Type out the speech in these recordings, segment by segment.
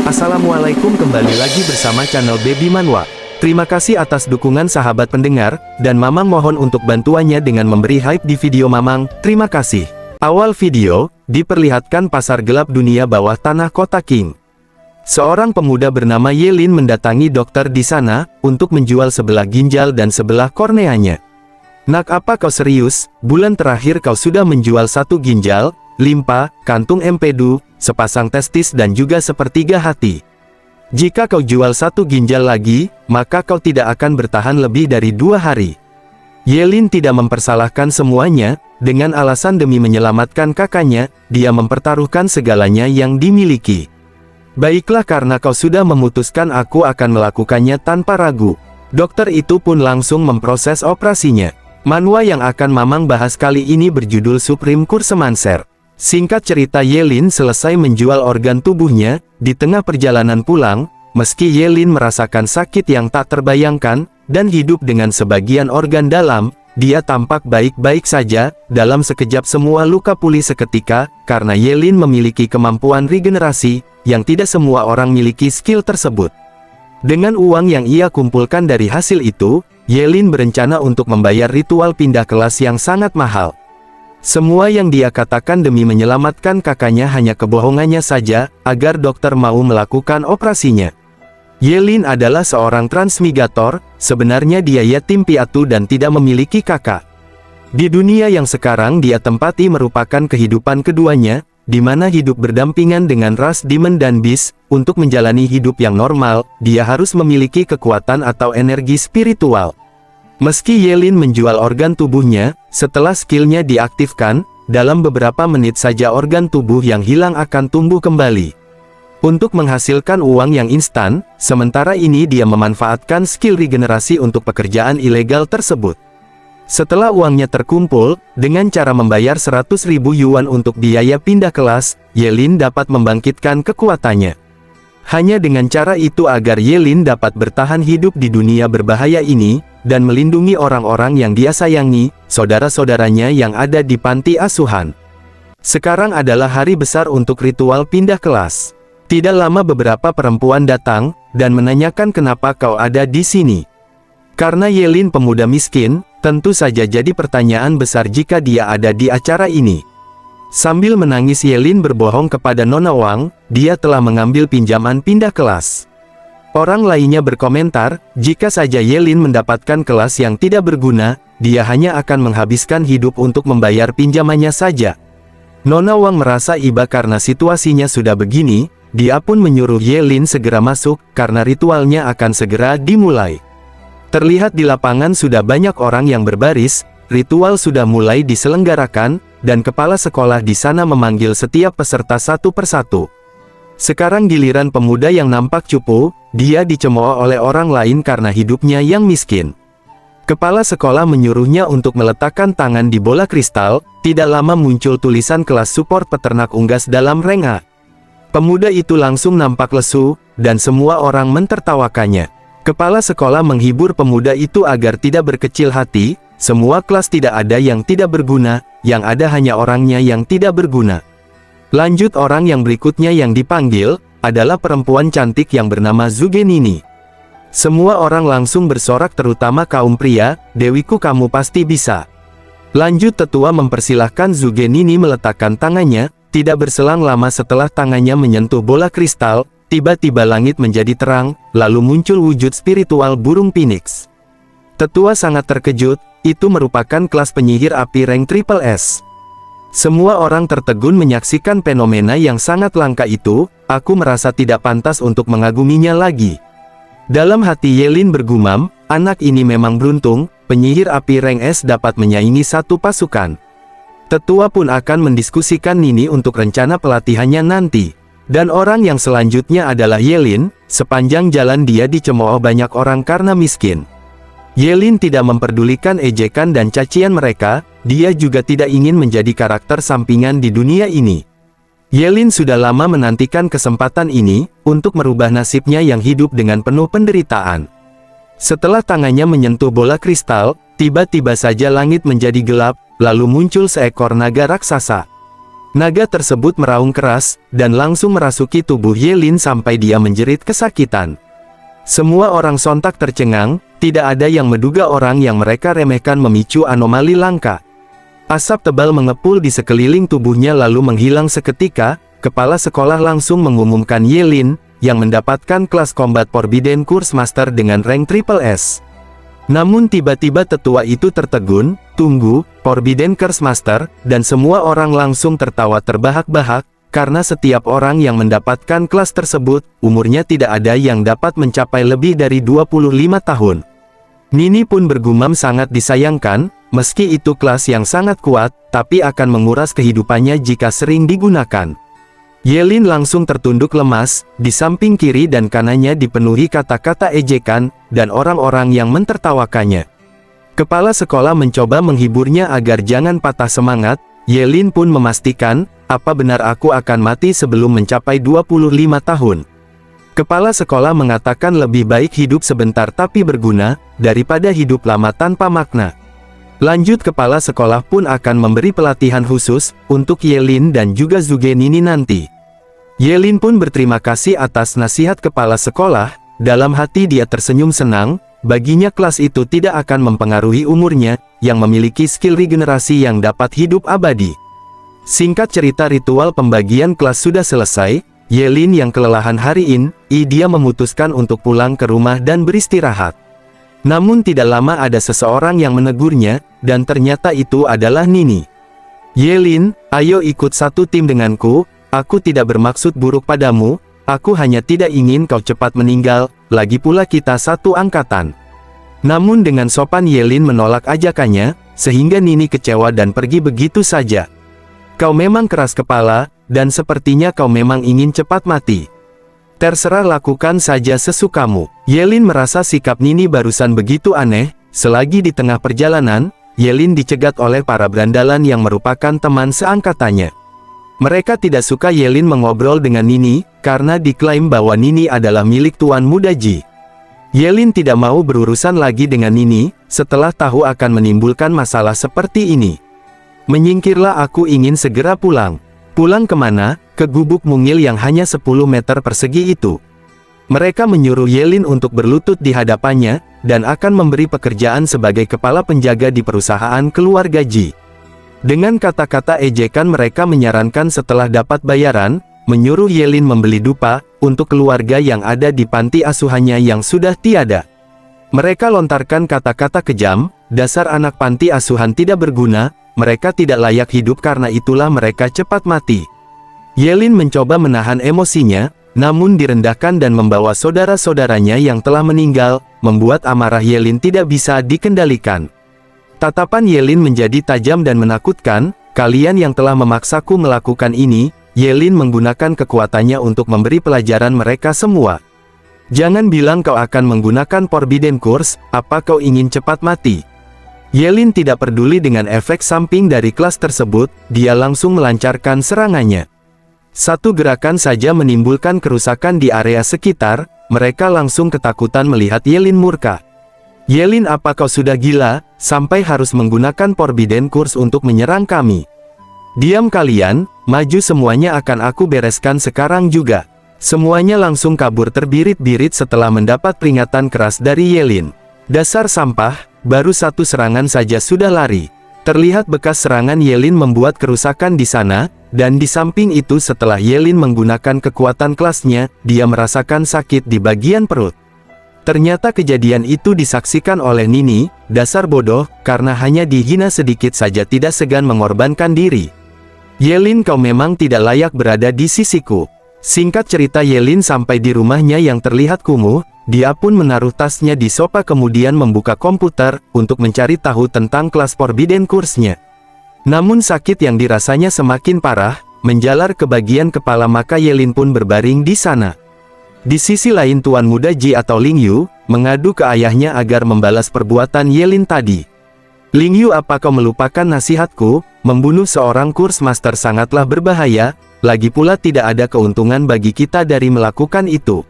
Assalamualaikum, kembali lagi bersama channel Baby Manhwa. Terima kasih atas dukungan sahabat pendengar, dan Mamang mohon untuk bantuannya dengan memberi hype di video Mamang, terima kasih. Awal video, diperlihatkan pasar gelap dunia bawah tanah kota King. Seorang pemuda bernama Yelin mendatangi dokter di sana, untuk menjual sebelah ginjal dan sebelah korneanya. Nak, apa kau serius? Bulan terakhir kau sudah menjual satu ginjal, limpa, kantung empedu, sepasang testis dan juga sepertiga hati. Jika kau jual satu ginjal lagi, maka kau tidak akan bertahan lebih dari 2 hari. Yelin tidak mempersalahkan semuanya, dengan alasan demi menyelamatkan kakaknya, dia mempertaruhkan segalanya yang dimiliki. Baiklah, karena kau sudah memutuskan, aku akan melakukannya tanpa ragu. Dokter itu pun langsung memproses operasinya. Manhwa yang akan Mamang bahas kali ini berjudul Supreme Kursemancer. Singkat cerita, Yelin selesai menjual organ tubuhnya. Di tengah perjalanan pulang, meski Yelin merasakan sakit yang tak terbayangkan, dan hidup dengan sebagian organ dalam, dia tampak baik-baik saja. Dalam sekejap semua luka pulih seketika, karena Yelin memiliki kemampuan regenerasi, yang tidak semua orang miliki skill tersebut. Dengan uang yang ia kumpulkan dari hasil itu, Yelin berencana untuk membayar ritual pindah kelas yang sangat mahal. Semua yang dia katakan demi menyelamatkan kakaknya hanya kebohongannya saja, agar dokter mau melakukan operasinya. Yelin adalah seorang transmigrator, sebenarnya dia yatim piatu dan tidak memiliki kakak. Di dunia yang sekarang dia tempati merupakan kehidupan keduanya, di mana hidup berdampingan dengan ras demon dan beast. Untuk menjalani hidup yang normal, dia harus memiliki kekuatan atau energi spiritual. Meski Yelin menjual organ tubuhnya, setelah skillnya diaktifkan, dalam beberapa menit saja organ tubuh yang hilang akan tumbuh kembali. Untuk menghasilkan uang yang instan, sementara ini dia memanfaatkan skill regenerasi untuk pekerjaan ilegal tersebut. Setelah uangnya terkumpul, dengan cara membayar 100.000 yuan untuk biaya pindah kelas, Yelin dapat membangkitkan kekuatannya. Hanya dengan cara itu agar Yelin dapat bertahan hidup di dunia berbahaya ini, dan melindungi orang-orang yang dia sayangi, saudara-saudaranya yang ada di panti asuhan. Sekarang adalah hari besar untuk ritual pindah kelas. Tidak lama beberapa perempuan datang, dan menanyakan kenapa kau ada di sini. Karena Yelin pemuda miskin, tentu saja jadi pertanyaan besar jika dia ada di acara ini. Sambil menangis Yelin berbohong kepada Nona Wang, dia telah mengambil pinjaman pindah kelas. Orang lainnya berkomentar, jika saja Yelin mendapatkan kelas yang tidak berguna, dia hanya akan menghabiskan hidup untuk membayar pinjamannya saja. Nona Wang merasa iba karena situasinya sudah begini, dia pun menyuruh Yelin segera masuk, karena ritualnya akan segera dimulai. Terlihat di lapangan sudah banyak orang yang berbaris, ritual sudah mulai diselenggarakan, dan kepala sekolah di sana memanggil setiap peserta satu persatu. Sekarang giliran pemuda yang nampak cupu, dia dicemooh oleh orang lain karena hidupnya yang miskin. Kepala sekolah menyuruhnya untuk meletakkan tangan di bola kristal, tidak lama muncul tulisan kelas support peternak unggas dalam rank A. Pemuda itu langsung nampak lesu, dan semua orang mentertawakannya. Kepala sekolah menghibur pemuda itu agar tidak berkecil hati, semua kelas tidak ada yang tidak berguna, yang ada hanya orangnya yang tidak berguna. Lanjut, orang yang berikutnya yang dipanggil, adalah perempuan cantik yang bernama Zugenini. Semua orang langsung bersorak, terutama kaum pria, "Dewiku, kamu pasti bisa." Lanjut, tetua mempersilahkan Zugenini meletakkan tangannya, tidak berselang lama setelah tangannya menyentuh bola kristal, tiba-tiba langit menjadi terang, lalu muncul wujud spiritual burung phoenix. Tetua sangat terkejut, itu merupakan kelas penyihir api rank Triple S. Semua orang tertegun menyaksikan fenomena yang sangat langka itu, aku merasa tidak pantas untuk mengaguminya lagi. Dalam hati Yelin bergumam, anak ini memang beruntung, penyihir api rank S dapat menyaingi satu pasukan. Tetua pun akan mendiskusikan ini untuk rencana pelatihannya nanti. Dan orang yang selanjutnya adalah Yelin, sepanjang jalan dia dicemooh banyak orang karena miskin. Yelin tidak memperdulikan ejekan dan cacian mereka, dia juga tidak ingin menjadi karakter sampingan di dunia ini. Yelin sudah lama menantikan kesempatan ini, untuk merubah nasibnya yang hidup dengan penuh penderitaan. Setelah tangannya menyentuh bola kristal, tiba-tiba saja langit menjadi gelap, lalu muncul seekor naga raksasa. Naga tersebut meraung keras, dan langsung merasuki tubuh Ye Lin sampai dia menjerit kesakitan. Semua orang sontak tercengang, tidak ada yang menduga orang yang mereka remehkan memicu anomali langka. Asap tebal mengepul di sekeliling tubuhnya lalu menghilang seketika. Kepala sekolah langsung mengumumkan Ye Lin, yang mendapatkan kelas Combat Forbidden Course Master dengan rank Triple S. Namun tiba-tiba tetua itu tertegun, "Tunggu, Forbidden Course Master," dan semua orang langsung tertawa terbahak-bahak, karena setiap orang yang mendapatkan kelas tersebut, umurnya tidak ada yang dapat mencapai lebih dari 25 tahun. Nini pun bergumam sangat disayangkan, meski itu kelas yang sangat kuat, tapi akan menguras kehidupannya jika sering digunakan. Ye Lin langsung tertunduk lemas, di samping kiri dan kanannya dipenuhi kata-kata ejekan, dan orang-orang yang mentertawakannya. Kepala sekolah mencoba menghiburnya agar jangan patah semangat. Ye Lin pun memastikan, "Apa benar aku akan mati sebelum mencapai 25 tahun?" Kepala sekolah mengatakan lebih baik hidup sebentar tapi berguna, daripada hidup lama tanpa makna. Lanjut, kepala sekolah pun akan memberi pelatihan khusus, untuk Ye Lin dan juga Zhuge Nini nanti. Ye Lin pun berterima kasih atas nasihat kepala sekolah, dalam hati dia tersenyum senang, baginya kelas itu tidak akan mempengaruhi umurnya, yang memiliki skill regenerasi yang dapat hidup abadi. Singkat cerita, ritual pembagian kelas sudah selesai. Ye Lin yang kelelahan hari ini, dia memutuskan untuk pulang ke rumah dan beristirahat. Namun tidak lama ada seseorang yang menegurnya, dan ternyata itu adalah Nini. "Ye Lin, ayo ikut satu tim denganku. Aku tidak bermaksud buruk padamu, aku hanya tidak ingin kau cepat meninggal, lagi pula kita satu angkatan." Namun dengan sopan Ye Lin menolak ajakannya, sehingga Nini kecewa dan pergi begitu saja. "Kau memang keras kepala, dan sepertinya kau memang ingin cepat mati. Terserah, lakukan saja sesukamu." Ye Lin merasa sikap Nini barusan begitu aneh. Selagi di tengah perjalanan, Ye Lin dicegat oleh para berandalan yang merupakan teman seangkatannya. Mereka tidak suka Ye Lin mengobrol dengan Nini, karena diklaim bahwa Nini adalah milik Tuan Muda Ji. Ye Lin tidak mau berurusan lagi dengan Nini, setelah tahu akan menimbulkan masalah seperti ini. "Menyingkirlah, aku ingin segera pulang." "Pulang kemana?" "Ke gubuk mungil yang hanya 10 meter persegi itu." Mereka menyuruh Ye Lin untuk berlutut di hadapannya, dan akan memberi pekerjaan sebagai kepala penjaga di perusahaan keluarga Ji. Dengan kata-kata ejekan mereka menyarankan setelah dapat bayaran, menyuruh Ye Lin membeli dupa, untuk keluarga yang ada di panti asuhannya yang sudah tiada. Mereka lontarkan kata-kata kejam, "Dasar anak panti asuhan tidak berguna, mereka tidak layak hidup, karena itulah mereka cepat mati." Ye Lin mencoba menahan emosinya, namun direndahkan dan membawa saudara-saudaranya yang telah meninggal, membuat amarah Ye Lin tidak bisa dikendalikan. Tatapan Ye Lin menjadi tajam dan menakutkan. "Kalian yang telah memaksaku melakukan ini." Ye Lin menggunakan kekuatannya untuk memberi pelajaran mereka semua. "Jangan bilang kau akan menggunakan Forbidden Course, apa kau ingin cepat mati?" Ye Lin tidak peduli dengan efek samping dari kelas tersebut, dia langsung melancarkan serangannya. Satu gerakan saja menimbulkan kerusakan di area sekitar, mereka langsung ketakutan melihat Ye Lin murka. "Ye Lin, apa kau sudah gila, sampai harus menggunakan Forbidden Course untuk menyerang kami?" "Diam kalian, maju semuanya, akan aku bereskan sekarang juga." Semuanya langsung kabur terbirit-birit setelah mendapat peringatan keras dari Ye Lin. "Dasar sampah, baru satu serangan saja sudah lari." Terlihat bekas serangan Ye Lin membuat kerusakan di sana, dan di samping itu setelah Ye Lin menggunakan kekuatan kelasnya, dia merasakan sakit di bagian perut. Ternyata kejadian itu disaksikan oleh Nini. "Dasar bodoh, karena hanya dihina sedikit saja tidak segan mengorbankan diri. Ye Lin, kau memang tidak layak berada di sisiku." Singkat cerita, Ye Lin sampai di rumahnya yang terlihat kumuh. Dia pun menaruh tasnya di sofa kemudian membuka komputer, untuk mencari tahu tentang kelas Forbidden Course-nya. Namun sakit yang dirasanya semakin parah, menjalar ke bagian kepala, maka Ye Lin pun berbaring di sana. Di sisi lain, Tuan Muda Ji atau Ling Yu, mengadu ke ayahnya agar membalas perbuatan Ye Lin tadi. "Ling Yu, apa kau melupakan nasihatku? Membunuh seorang Course Master sangatlah berbahaya, lagi pula tidak ada keuntungan bagi kita dari melakukan itu.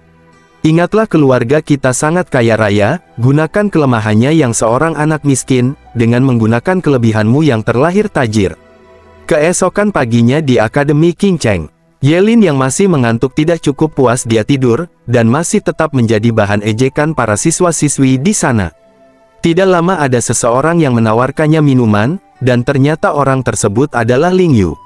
Ingatlah keluarga kita sangat kaya raya, gunakan kelemahannya yang seorang anak miskin, dengan menggunakan kelebihanmu yang terlahir tajir." Keesokan paginya di Akademi King Cheng, Yelin yang masih mengantuk tidak cukup puas dia tidur, dan masih tetap menjadi bahan ejekan para siswa-siswi di sana. Tidak lama ada seseorang yang menawarkannya minuman, dan ternyata orang tersebut adalah Ling Yu.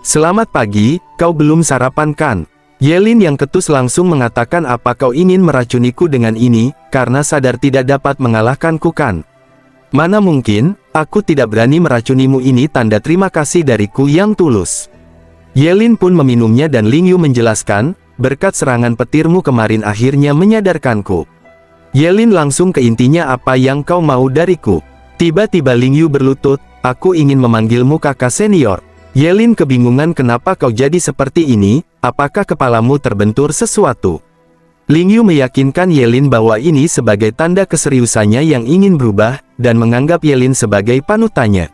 "Selamat pagi, kau belum sarapan kan?" Yelin yang ketus langsung mengatakan, "Apa kau ingin meracuniku dengan ini, karena sadar tidak dapat mengalahkanku kan?" "Mana mungkin, aku tidak berani meracunimu, ini tanda terima kasih dariku yang tulus." Yelin pun meminumnya dan Ling Yu menjelaskan, "Berkat serangan petirmu kemarin akhirnya menyadarkanku." Yelin langsung ke intinya, "Apa yang kau mau dariku?" Tiba-tiba Ling Yu berlutut, "Aku ingin memanggilmu kakak senior." Yelin kebingungan, "Kenapa kau jadi seperti ini? Apakah kepalamu terbentur sesuatu?" Ling Yu meyakinkan Yelin bahwa ini sebagai tanda keseriusannya yang ingin berubah, dan menganggap Yelin sebagai panutannya.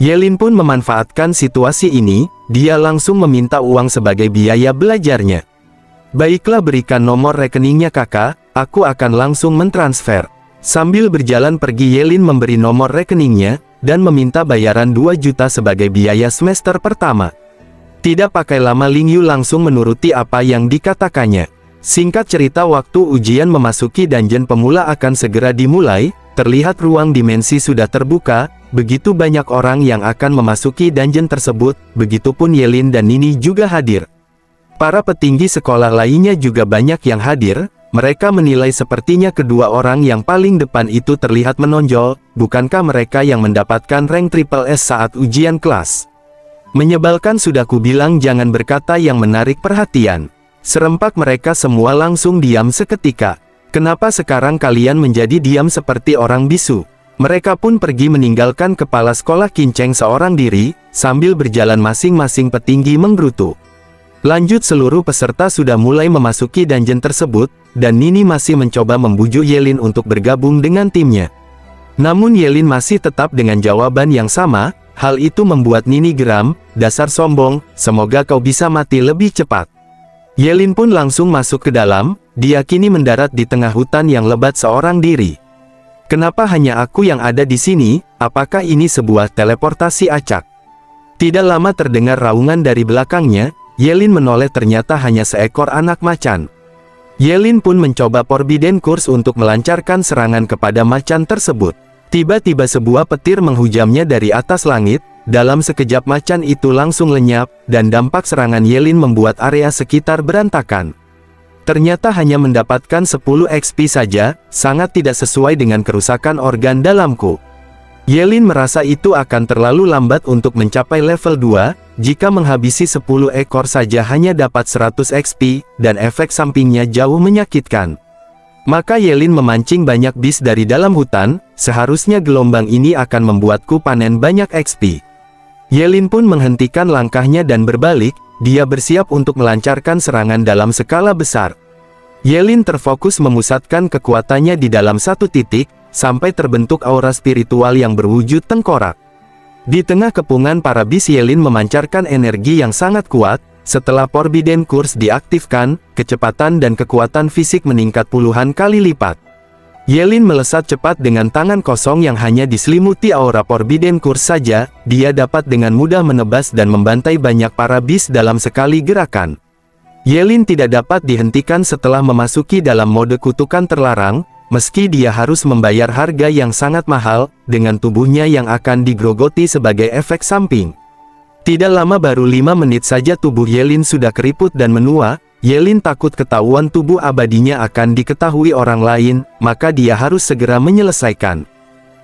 Yelin pun memanfaatkan situasi ini, dia langsung meminta uang sebagai biaya belajarnya. "Baiklah, berikan nomor rekeningnya kakak, aku akan langsung mentransfer." Sambil berjalan pergi Yelin memberi nomor rekeningnya, dan meminta bayaran 2 juta sebagai biaya semester pertama. Tidak pakai lama Ling Yu langsung menuruti apa yang dikatakannya. Singkat cerita, waktu ujian memasuki dungeon pemula akan segera dimulai, terlihat ruang dimensi sudah terbuka, begitu banyak orang yang akan memasuki dungeon tersebut, begitupun Yelin dan Nini juga hadir. Para petinggi sekolah lainnya juga banyak yang hadir. Mereka menilai sepertinya kedua orang yang paling depan itu terlihat menonjol, bukankah mereka yang mendapatkan rank triple S saat ujian kelas? Menyebalkan, sudah kubilang jangan berkata yang menarik perhatian. Serempak mereka semua langsung diam seketika. "Kenapa sekarang kalian menjadi diam seperti orang bisu?" Mereka pun pergi meninggalkan kepala sekolah King Cheng seorang diri, sambil berjalan masing-masing petinggi menggerutu. Lanjut, seluruh peserta sudah mulai memasuki dungeon tersebut, dan Nini masih mencoba membujuk Yelin untuk bergabung dengan timnya. Namun Yelin masih tetap dengan jawaban yang sama. Hal itu membuat Nini geram, "Dasar sombong, semoga kau bisa mati lebih cepat." Yelin pun langsung masuk ke dalam, dia kini mendarat di tengah hutan yang lebat seorang diri. "Kenapa hanya aku yang ada di sini? Apakah ini sebuah teleportasi acak?" Tidak lama terdengar raungan dari belakangnya. Yelin menoleh, ternyata hanya seekor anak macan. Yelin pun mencoba Forbidden Curse untuk melancarkan serangan kepada macan tersebut. Tiba-tiba sebuah petir menghujamnya dari atas langit, dalam sekejap macan itu langsung lenyap, dan dampak serangan Yelin membuat area sekitar berantakan. Ternyata hanya mendapatkan 10 XP saja, sangat tidak sesuai dengan kerusakan organ dalamku. Yelin merasa itu akan terlalu lambat untuk mencapai level 2, jika menghabisi 10 ekor saja hanya dapat 100 XP, dan efek sampingnya jauh menyakitkan. Maka Yelin memancing banyak bis dari dalam hutan, seharusnya gelombang ini akan membuatku panen banyak XP. Yelin pun menghentikan langkahnya dan berbalik, dia bersiap untuk melancarkan serangan dalam skala besar. Yelin terfokus memusatkan kekuatannya di dalam satu titik, sampai terbentuk aura spiritual yang berwujud tengkorak. Di tengah kepungan para bis, Yelin memancarkan energi yang sangat kuat. Setelah Forbidden Curse diaktifkan, kecepatan dan kekuatan fisik meningkat puluhan kali lipat. Yelin melesat cepat dengan tangan kosong yang hanya diselimuti aura Forbidden Curse saja, dia dapat dengan mudah menebas dan membantai banyak para bis dalam sekali gerakan. Yelin tidak dapat dihentikan setelah memasuki dalam mode kutukan terlarang. Meski dia harus membayar harga yang sangat mahal, dengan tubuhnya yang akan digrogoti sebagai efek samping. Tidak lama, baru 5 menit saja tubuh Yelin sudah keriput dan menua. Yelin takut ketahuan tubuh abadinya akan diketahui orang lain, maka dia harus segera menyelesaikan.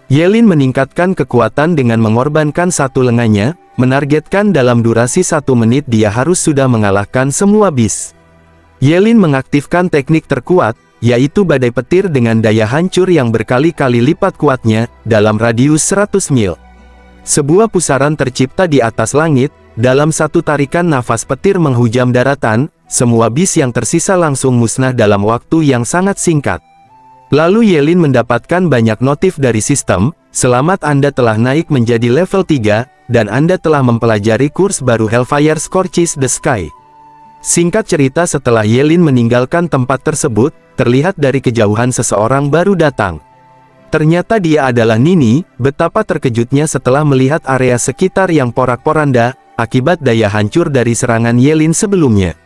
Yelin meningkatkan kekuatan dengan mengorbankan satu lengannya, menargetkan dalam durasi 1 menit dia harus sudah mengalahkan semua bis. Yelin mengaktifkan teknik terkuat, yaitu badai petir dengan daya hancur yang berkali-kali lipat kuatnya, dalam radius 100 mil. Sebuah pusaran tercipta di atas langit, dalam satu tarikan nafas petir menghujam daratan, semua bis yang tersisa langsung musnah dalam waktu yang sangat singkat. Lalu Yelin mendapatkan banyak notif dari sistem, "Selamat, Anda telah naik menjadi level 3, dan Anda telah mempelajari kurs baru Hellfire Scorches the Sky." Singkat cerita, setelah Yelin meninggalkan tempat tersebut, terlihat dari kejauhan seseorang baru datang. Ternyata dia adalah Nini. Betapa terkejutnya setelah melihat area sekitar yang porak-poranda, akibat daya hancur dari serangan Yelin sebelumnya.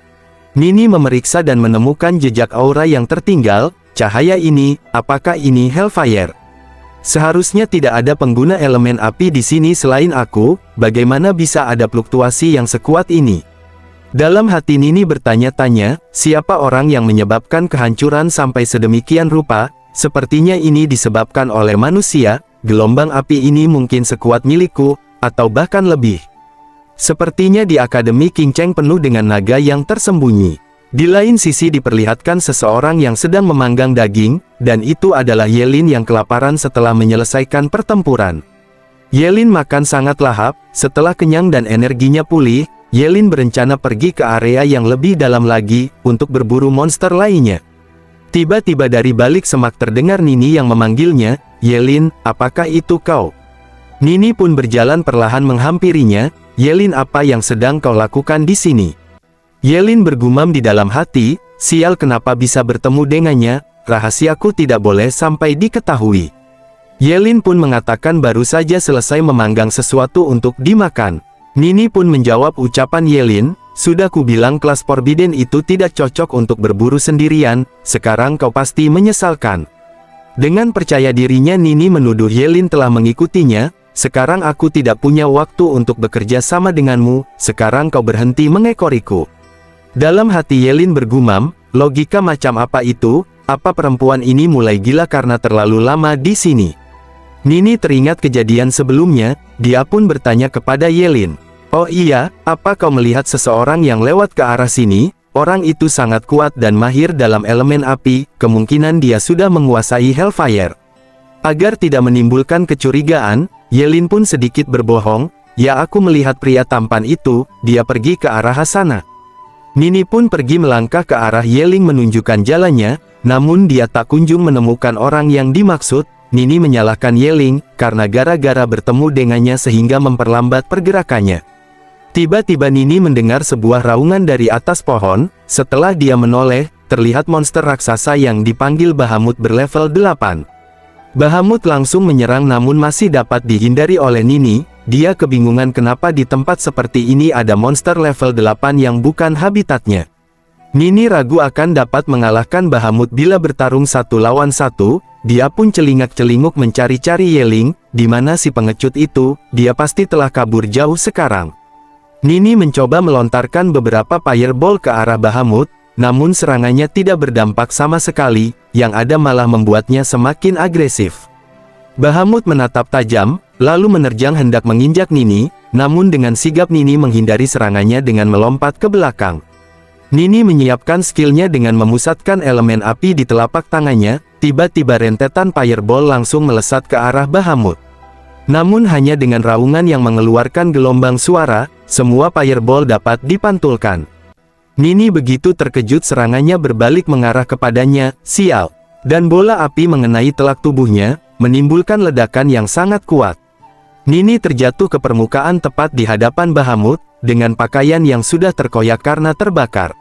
Nini memeriksa dan menemukan jejak aura yang tertinggal. Cahaya ini, apakah ini Hellfire? Seharusnya tidak ada pengguna elemen api di sini selain aku, bagaimana bisa ada fluktuasi yang sekuat ini? Dalam hati Nini bertanya-tanya, siapa orang yang menyebabkan kehancuran sampai sedemikian rupa? Sepertinya ini disebabkan oleh manusia. Gelombang api ini mungkin sekuat milikku, atau bahkan lebih. Sepertinya di Akademi King Cheng penuh dengan naga yang tersembunyi. Di lain sisi diperlihatkan seseorang yang sedang memanggang daging, dan itu adalah Yelin yang kelaparan setelah menyelesaikan pertempuran. Yelin makan sangat lahap. Setelah kenyang dan energinya pulih, Yelin berencana pergi ke area yang lebih dalam lagi, untuk berburu monster lainnya. Tiba-tiba dari balik semak terdengar Nini yang memanggilnya, "Yelin, apakah itu kau?" Nini pun berjalan perlahan menghampirinya. "Yelin, apa yang sedang kau lakukan di sini?" Yelin bergumam di dalam hati, sial, kenapa bisa bertemu dengannya, rahasiaku tidak boleh sampai diketahui. Yelin pun mengatakan baru saja selesai memanggang sesuatu untuk dimakan. Nini pun menjawab ucapan Yelin, "Sudah kubilang kelas Forbidden itu tidak cocok untuk berburu sendirian, sekarang kau pasti menyesalkan." Dengan percaya dirinya Nini menuduh Yelin telah mengikutinya. "Sekarang aku tidak punya waktu untuk bekerja sama denganmu, sekarang kau berhenti mengekoriku." Dalam hati Yelin bergumam, logika macam apa itu? Apa perempuan ini mulai gila karena terlalu lama di sini? Nini teringat kejadian sebelumnya, dia pun bertanya kepada Yelin, "Oh iya, apa kau melihat seseorang yang lewat ke arah sini? Orang itu sangat kuat dan mahir dalam elemen api, kemungkinan dia sudah menguasai Hellfire." Agar tidak menimbulkan kecurigaan, Yelin pun sedikit berbohong, "Ya, aku melihat pria tampan itu, dia pergi ke arah sana." Nini pun pergi melangkah ke arah Yelin menunjukkan jalannya, namun dia tak kunjung menemukan orang yang dimaksud. Nini menyalahkan Yelin, karena gara-gara bertemu dengannya sehingga memperlambat pergerakannya. Tiba-tiba Nini mendengar sebuah raungan dari atas pohon. Setelah dia menoleh, terlihat monster raksasa yang dipanggil Bahamut berlevel 8. Bahamut langsung menyerang namun masih dapat dihindari oleh Nini. Dia kebingungan kenapa di tempat seperti ini ada monster level 8 yang bukan habitatnya. Nini ragu akan dapat mengalahkan Bahamut bila bertarung 1 lawan 1. Dia pun celingak-celinguk mencari-cari Yelin. Di mana si pengecut itu? Dia pasti telah kabur jauh sekarang. Nini mencoba melontarkan beberapa fireball ke arah Bahamut, namun serangannya tidak berdampak sama sekali, yang ada malah membuatnya semakin agresif. Bahamut menatap tajam, lalu menerjang hendak menginjak Nini, namun dengan sigap Nini menghindari serangannya dengan melompat ke belakang. Nini menyiapkan skillnya dengan memusatkan elemen api di telapak tangannya. Tiba-tiba rentetan fireball langsung melesat ke arah Bahamut. Namun hanya dengan raungan yang mengeluarkan gelombang suara, semua fireball dapat dipantulkan. Nini begitu terkejut serangannya berbalik mengarah kepadanya, sial. Dan bola api mengenai telak tubuhnya, menimbulkan ledakan yang sangat kuat. Nini terjatuh ke permukaan tepat di hadapan Bahamut, dengan pakaian yang sudah terkoyak karena terbakar.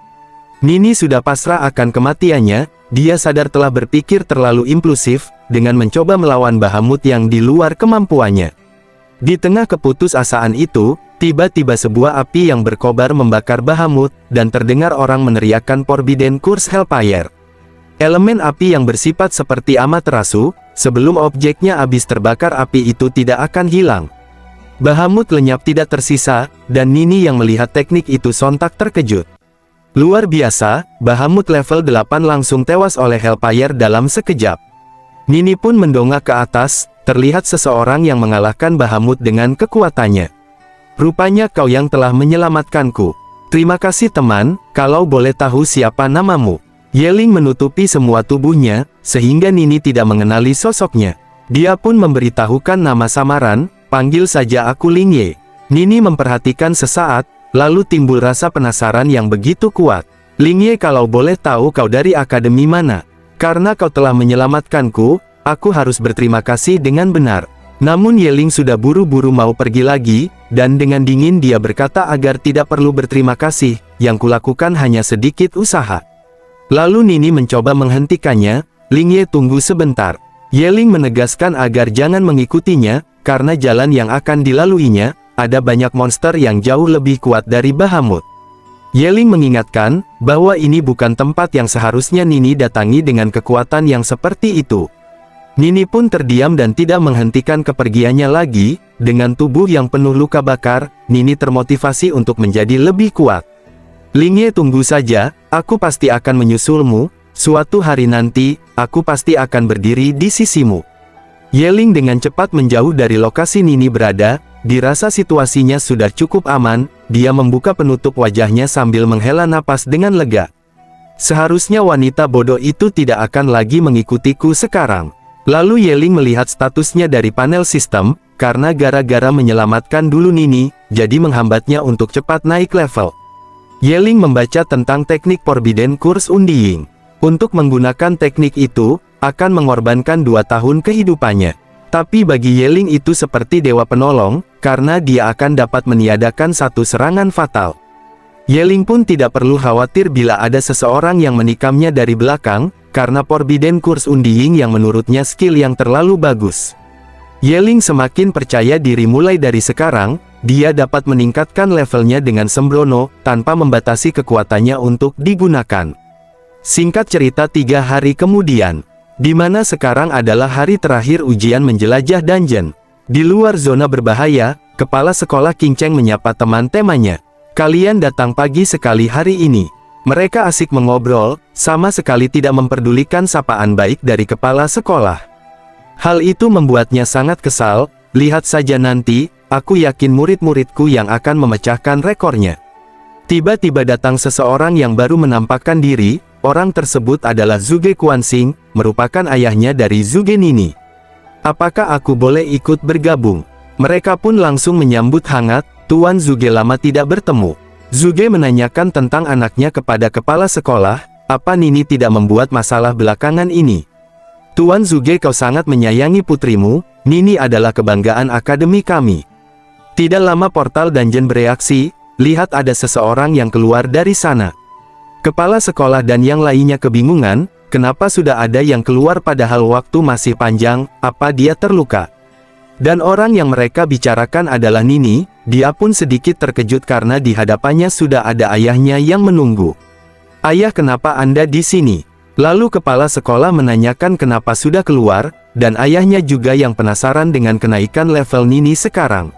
Nini sudah pasrah akan kematiannya, dia sadar telah berpikir terlalu impulsif, dengan mencoba melawan Bahamut yang di luar kemampuannya. Di tengah keputusasaan itu, tiba-tiba sebuah api yang berkobar membakar Bahamut, dan terdengar orang meneriakkan Forbidden Curse Hellfire. Elemen api yang bersifat seperti Amaterasu, sebelum objeknya habis terbakar api itu tidak akan hilang. Bahamut lenyap tidak tersisa, dan Nini yang melihat teknik itu sontak terkejut. Luar biasa, Bahamut level 8 langsung tewas oleh Hellfire dalam sekejap. Nini pun mendongak ke atas, terlihat seseorang yang mengalahkan Bahamut dengan kekuatannya. "Rupanya kau yang telah menyelamatkanku. Terima kasih teman, kalau boleh tahu siapa namamu?" Yelin menutupi semua tubuhnya, sehingga Nini tidak mengenali sosoknya. Dia pun memberitahukan nama samaran, "Panggil saja aku Lingye." Nini memperhatikan sesaat, lalu timbul rasa penasaran yang begitu kuat. "Lingye, kalau boleh tahu kau dari akademi mana? Karena kau telah menyelamatkanku, aku harus berterima kasih dengan benar." Namun Yelin sudah buru-buru mau pergi lagi, dan dengan dingin dia berkata agar tidak perlu berterima kasih, yang kulakukan hanya sedikit usaha. Lalu Nini mencoba menghentikannya, "Lingye, tunggu sebentar. Yeling menegaskan agar jangan mengikutinya, karena jalan yang akan dilaluinya, ada banyak monster yang jauh lebih kuat dari Bahamut. Yeling mengingatkan, bahwa ini bukan tempat yang seharusnya Nini datangi dengan kekuatan yang seperti itu. Nini pun terdiam dan tidak menghentikan kepergiannya lagi. Dengan tubuh yang penuh luka bakar, Nini termotivasi untuk menjadi lebih kuat. Lingye, tunggu saja, aku pasti akan menyusulmu. Suatu hari nanti, aku pasti akan berdiri di sisimu. Yeling dengan cepat menjauh dari lokasi Nini berada. Dirasa situasinya sudah cukup aman, dia membuka penutup wajahnya sambil menghela napas dengan lega. Seharusnya wanita bodoh itu tidak akan lagi mengikutiku sekarang. Lalu Yeling melihat statusnya dari panel sistem, karena gara-gara menyelamatkan dulu Nini, jadi menghambatnya untuk cepat naik level. Yeling membaca tentang teknik Forbidden Curse Undying. Untuk menggunakan teknik itu, akan mengorbankan 2 tahun kehidupannya. Tapi bagi Yeling itu seperti dewa penolong, karena dia akan dapat meniadakan satu serangan fatal. Yeling pun tidak perlu khawatir bila ada seseorang yang menikamnya dari belakang, karena Forbidden Curse Undying yang menurutnya skill yang terlalu bagus. Yeling semakin percaya diri mulai dari sekarang, dia dapat meningkatkan levelnya dengan sembrono, tanpa membatasi kekuatannya untuk digunakan. Singkat cerita 3 hari kemudian, di mana sekarang adalah hari terakhir ujian menjelajah dungeon. Di luar zona berbahaya, kepala sekolah King Cheng menyapa teman-temannya. Kalian datang pagi sekali hari ini. Mereka asik mengobrol, sama sekali tidak memperdulikan sapaan baik dari kepala sekolah. Hal itu membuatnya sangat kesal. Lihat saja nanti, aku yakin murid-muridku yang akan memecahkan rekornya. Tiba-tiba datang seseorang yang baru menampakkan diri. Orang tersebut adalah Zhuge Quanxing, merupakan ayahnya dari Zhuge Nini. Apakah aku boleh ikut bergabung? Mereka pun langsung menyambut hangat. Tuan Zhuge lama tidak bertemu. Zhuge menanyakan tentang anaknya kepada kepala sekolah. Apa Nini tidak membuat masalah belakangan ini? Tuan Zhuge, kau sangat menyayangi putrimu. Nini adalah kebanggaan akademi kami. Tidak lama portal dungeon bereaksi. Lihat, ada seseorang yang keluar dari sana. Kepala sekolah dan yang lainnya kebingungan, kenapa sudah ada yang keluar padahal waktu masih panjang, apa dia terluka? Dan orang yang mereka bicarakan adalah Nini. Dia pun sedikit terkejut karena di hadapannya sudah ada ayahnya yang menunggu. Ayah, kenapa Anda di sini? Lalu kepala sekolah menanyakan kenapa sudah keluar, dan ayahnya juga yang penasaran dengan kenaikan level Nini sekarang.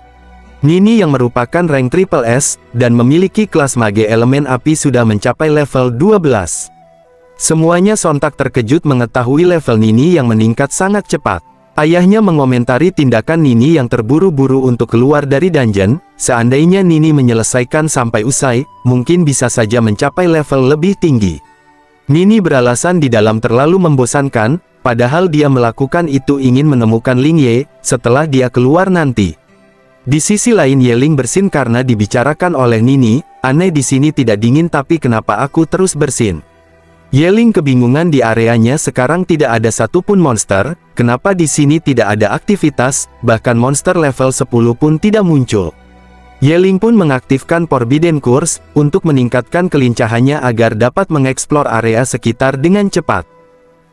Nini yang merupakan rank Triple S, dan memiliki kelas mage elemen api sudah mencapai level 12. Semuanya sontak terkejut mengetahui level Nini yang meningkat sangat cepat. Ayahnya mengomentari tindakan Nini yang terburu-buru untuk keluar dari dungeon. Seandainya Nini menyelesaikan sampai usai, mungkin bisa saja mencapai level lebih tinggi. Nini beralasan di dalam terlalu membosankan, padahal dia melakukan itu ingin menemukan Lingye, setelah dia keluar nanti. Di sisi lain Yeling bersin karena dibicarakan oleh Nini, aneh di sini tidak dingin tapi kenapa aku terus bersin. Yeling kebingungan, di areanya sekarang tidak ada satupun monster, kenapa di sini tidak ada aktivitas, bahkan monster level 10 pun tidak muncul. Yeling pun mengaktifkan Forbidden Curse, untuk meningkatkan kelincahannya agar dapat mengeksplor area sekitar dengan cepat.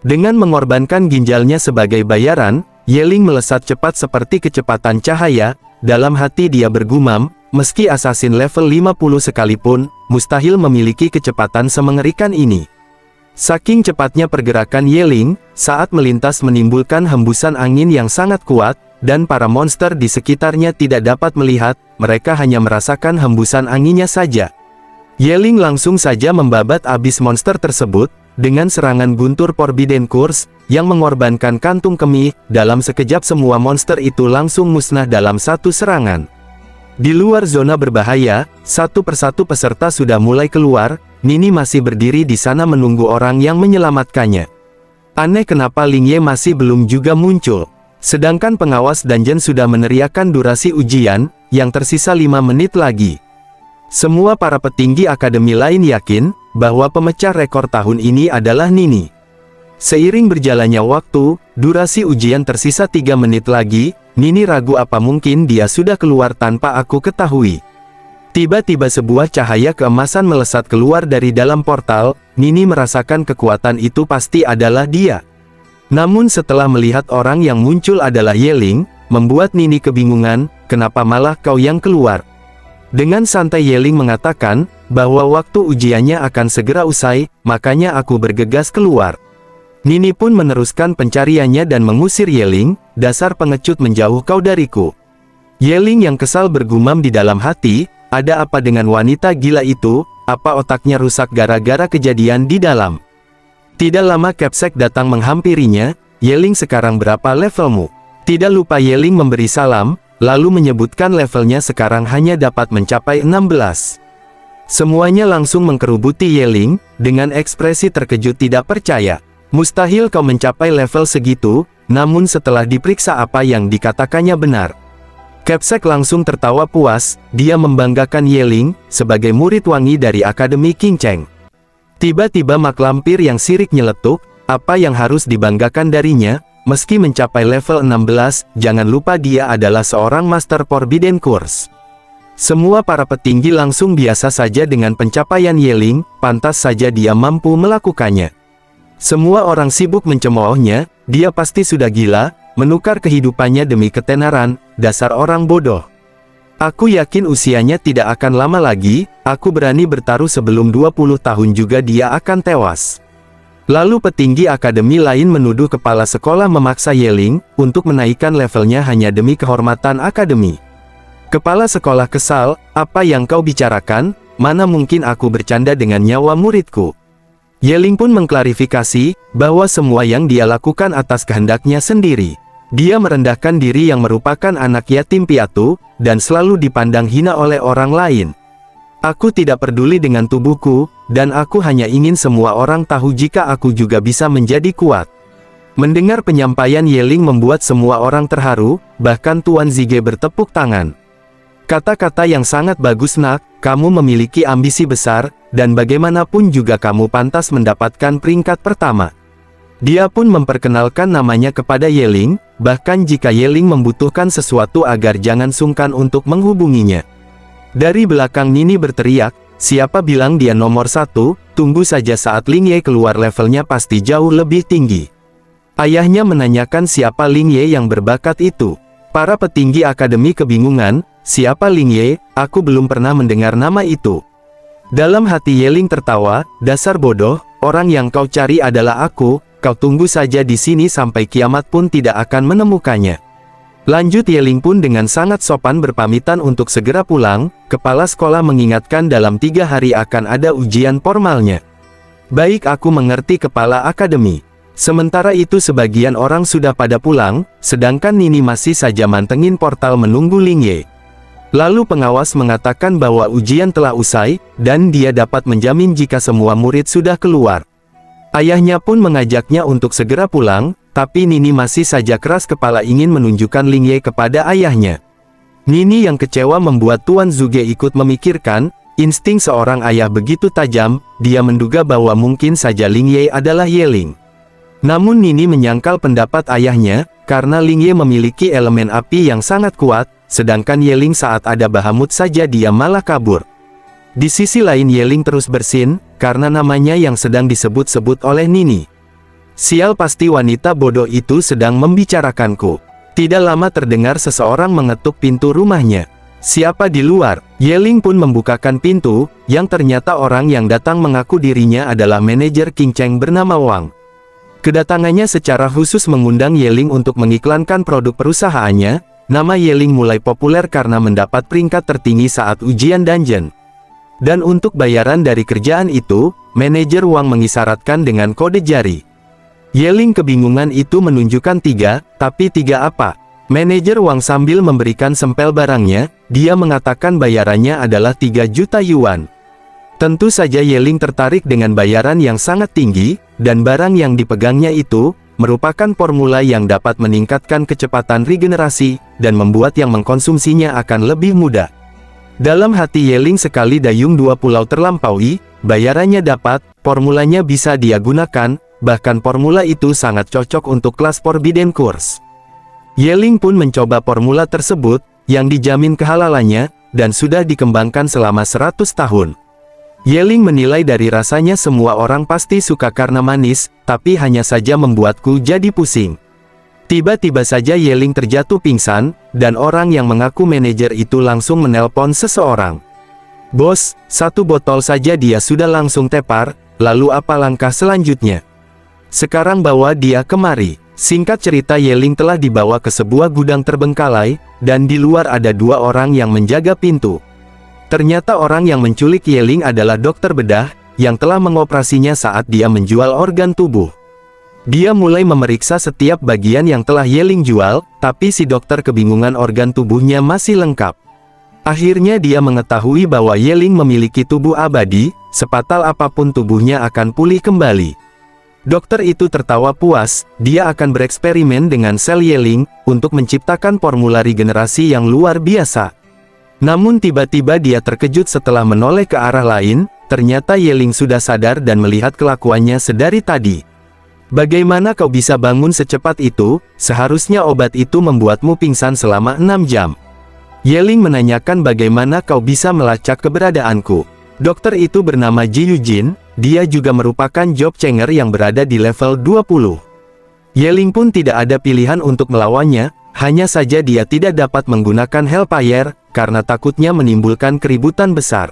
Dengan mengorbankan ginjalnya sebagai bayaran, Yeling melesat cepat seperti kecepatan cahaya. Dalam hati dia bergumam, meski assassin level 50 sekalipun, mustahil memiliki kecepatan semengerikan ini. Saking cepatnya pergerakan Yeling, saat melintas menimbulkan hembusan angin yang sangat kuat, dan para monster di sekitarnya tidak dapat melihat, mereka hanya merasakan hembusan anginnya saja. Yeling langsung saja membabat abis monster tersebut, dengan serangan guntur Forbidden Curse, yang mengorbankan kantung kemih. Dalam sekejap semua monster itu langsung musnah dalam satu serangan. Di luar zona berbahaya, satu persatu peserta sudah mulai keluar. Nini masih berdiri di sana menunggu orang yang menyelamatkannya. Aneh kenapa Lingye masih belum juga muncul. Sedangkan pengawas dungeon sudah meneriakkan durasi ujian, yang tersisa 5 menit lagi. Semua para petinggi akademi lain yakin, bahwa pemecah rekor tahun ini adalah Nini. Seiring berjalannya waktu, durasi ujian tersisa 3 menit lagi, Nini ragu apa mungkin dia sudah keluar tanpa aku ketahui. Tiba-tiba sebuah cahaya keemasan melesat keluar dari dalam portal. Nini merasakan kekuatan itu pasti adalah dia. Namun setelah melihat orang yang muncul adalah Yeling, membuat Nini kebingungan, kenapa malah kau yang keluar? Dengan santai Yeling mengatakan, bahwa waktu ujiannya akan segera usai, makanya aku bergegas keluar. Nini pun meneruskan pencariannya dan mengusir Yeling, dasar pengecut menjauh kau dariku. Yeling yang kesal bergumam di dalam hati, ada apa dengan wanita gila itu, apa otaknya rusak gara-gara kejadian di dalam. Tidak lama Capsek datang menghampirinya, Yeling sekarang berapa levelmu? Tidak lupa Yeling memberi salam, lalu menyebutkan levelnya sekarang hanya dapat mencapai 16. Semuanya langsung mengkerubuti Yeling, dengan ekspresi terkejut tidak percaya. Mustahil kau mencapai level segitu, namun setelah diperiksa apa yang dikatakannya benar. Capsek langsung tertawa puas, dia membanggakan Yeling, sebagai murid wangi dari Akademi King Cheng. Tiba-tiba mak lampir yang sirik nyeletuk, apa yang harus dibanggakan darinya, meski mencapai level 16, jangan lupa dia adalah seorang Master Forbidden Course. Semua para petinggi langsung biasa saja dengan pencapaian Yeling, pantas saja dia mampu melakukannya. Semua orang sibuk mencemoohnya, dia pasti sudah gila, menukar kehidupannya demi ketenaran, dasar orang bodoh. Aku yakin usianya tidak akan lama lagi, aku berani bertaruh sebelum 20 tahun juga dia akan tewas. Lalu petinggi akademi lain menuduh kepala sekolah memaksa Yeling, untuk menaikkan levelnya hanya demi kehormatan akademi. Kepala sekolah kesal, apa yang kau bicarakan, mana mungkin aku bercanda dengan nyawa muridku. Yeling pun mengklarifikasi, bahwa semua yang dia lakukan atas kehendaknya sendiri. Dia merendahkan diri yang merupakan anak yatim piatu, dan selalu dipandang hina oleh orang lain. Aku tidak peduli dengan tubuhku, dan aku hanya ingin semua orang tahu jika aku juga bisa menjadi kuat. Mendengar penyampaian Yeling membuat semua orang terharu, bahkan Tuan Zige bertepuk tangan. Kata-kata yang sangat bagus nak, kamu memiliki ambisi besar, dan bagaimanapun juga kamu pantas mendapatkan peringkat pertama. Dia pun memperkenalkan namanya kepada Yeling, bahkan jika Yeling membutuhkan sesuatu agar jangan sungkan untuk menghubunginya. Dari belakang Nini berteriak, siapa bilang dia nomor 1, tunggu saja saat Lingye keluar levelnya pasti jauh lebih tinggi. Ayahnya menanyakan siapa Lingye yang berbakat itu. Para petinggi akademi kebingungan, siapa Lingye, aku belum pernah mendengar nama itu. Dalam hati Yeling tertawa, dasar bodoh, orang yang kau cari adalah aku, kau tunggu saja di sini sampai kiamat pun tidak akan menemukannya. Lanjut Yeling pun dengan sangat sopan berpamitan untuk segera pulang, kepala sekolah mengingatkan dalam 3 hari akan ada ujian formalnya. Baik aku mengerti kepala akademi. Sementara itu sebagian orang sudah pada pulang, sedangkan Nini masih saja mantengin portal menunggu Lingye. Lalu pengawas mengatakan bahwa ujian telah usai, dan dia dapat menjamin jika semua murid sudah keluar. Ayahnya pun mengajaknya untuk segera pulang, tapi Nini masih saja keras kepala ingin menunjukkan Lingye kepada ayahnya. Nini yang kecewa membuat Tuan Zhuge ikut memikirkan, insting seorang ayah begitu tajam, dia menduga bahwa mungkin saja Lingye adalah Yeling. Namun Nini menyangkal pendapat ayahnya, karena Lingye memiliki elemen api yang sangat kuat, sedangkan Yeling saat ada Bahamut saja dia malah kabur. Di sisi lain Yeling terus bersin, karena namanya yang sedang disebut-sebut oleh Nini. Sial, pasti wanita bodoh itu sedang membicarakanku. Tidak lama terdengar seseorang mengetuk pintu rumahnya. Siapa di luar? Yeling pun membukakan pintu, yang ternyata orang yang datang mengaku dirinya adalah manajer King Cheng bernama Wang. Kedatangannya secara khusus mengundang Yeling untuk mengiklankan produk perusahaannya. Nama Yeling mulai populer karena mendapat peringkat tertinggi saat ujian dungeon. Dan untuk bayaran dari kerjaan itu, manajer Wang mengisyaratkan dengan kode jari. Yeling kebingungan itu menunjukkan 3, tapi 3 apa? Manajer Wang sambil memberikan sempel barangnya, dia mengatakan bayarannya adalah 3 juta yuan. Tentu saja Yeling tertarik dengan bayaran yang sangat tinggi, dan barang yang dipegangnya itu, merupakan formula yang dapat meningkatkan kecepatan regenerasi, dan membuat yang mengkonsumsinya akan lebih mudah. Dalam hati Yeling sekali dayung 2 pulau terlampaui, bayarannya dapat, formulanya bisa dia gunakan, bahkan formula itu sangat cocok untuk kelas Forbidden Course. Yeling pun mencoba formula tersebut, yang dijamin kehalalannya, dan sudah dikembangkan selama 100 tahun. Yeling menilai dari rasanya semua orang pasti suka karena manis, tapi hanya saja membuatku jadi pusing. Tiba-tiba saja Yeling terjatuh pingsan, dan orang yang mengaku manajer itu langsung menelpon seseorang. "Bos, 1 botol saja." Dia sudah langsung tepar. "Lalu apa langkah selanjutnya?" "Sekarang bawa dia kemari." Singkat cerita, Yeling telah dibawa ke sebuah gudang terbengkalai, dan di luar ada 2 orang yang menjaga pintu. Ternyata orang yang menculik Yeling adalah dokter bedah, yang telah mengoperasinya saat dia menjual organ tubuh. Dia mulai memeriksa setiap bagian yang telah Yeling jual, tapi si dokter kebingungan organ tubuhnya masih lengkap. Akhirnya dia mengetahui bahwa Yeling memiliki tubuh abadi, sepatal apapun tubuhnya akan pulih kembali. Dokter itu tertawa puas, dia akan bereksperimen dengan sel Yeling, untuk menciptakan formula regenerasi yang luar biasa. Namun tiba-tiba dia terkejut setelah menoleh ke arah lain, ternyata Yeling sudah sadar dan melihat kelakuannya sedari tadi. "Bagaimana kau bisa bangun secepat itu? Seharusnya obat itu membuatmu pingsan selama 6 jam. Yeling menanyakan bagaimana kau bisa melacak keberadaanku. Dokter itu bernama Ji Yujin, dia juga merupakan job changer yang berada di level 20. Yeling pun tidak ada pilihan untuk melawannya, hanya saja dia tidak dapat menggunakan Hellfire, karena takutnya menimbulkan keributan besar.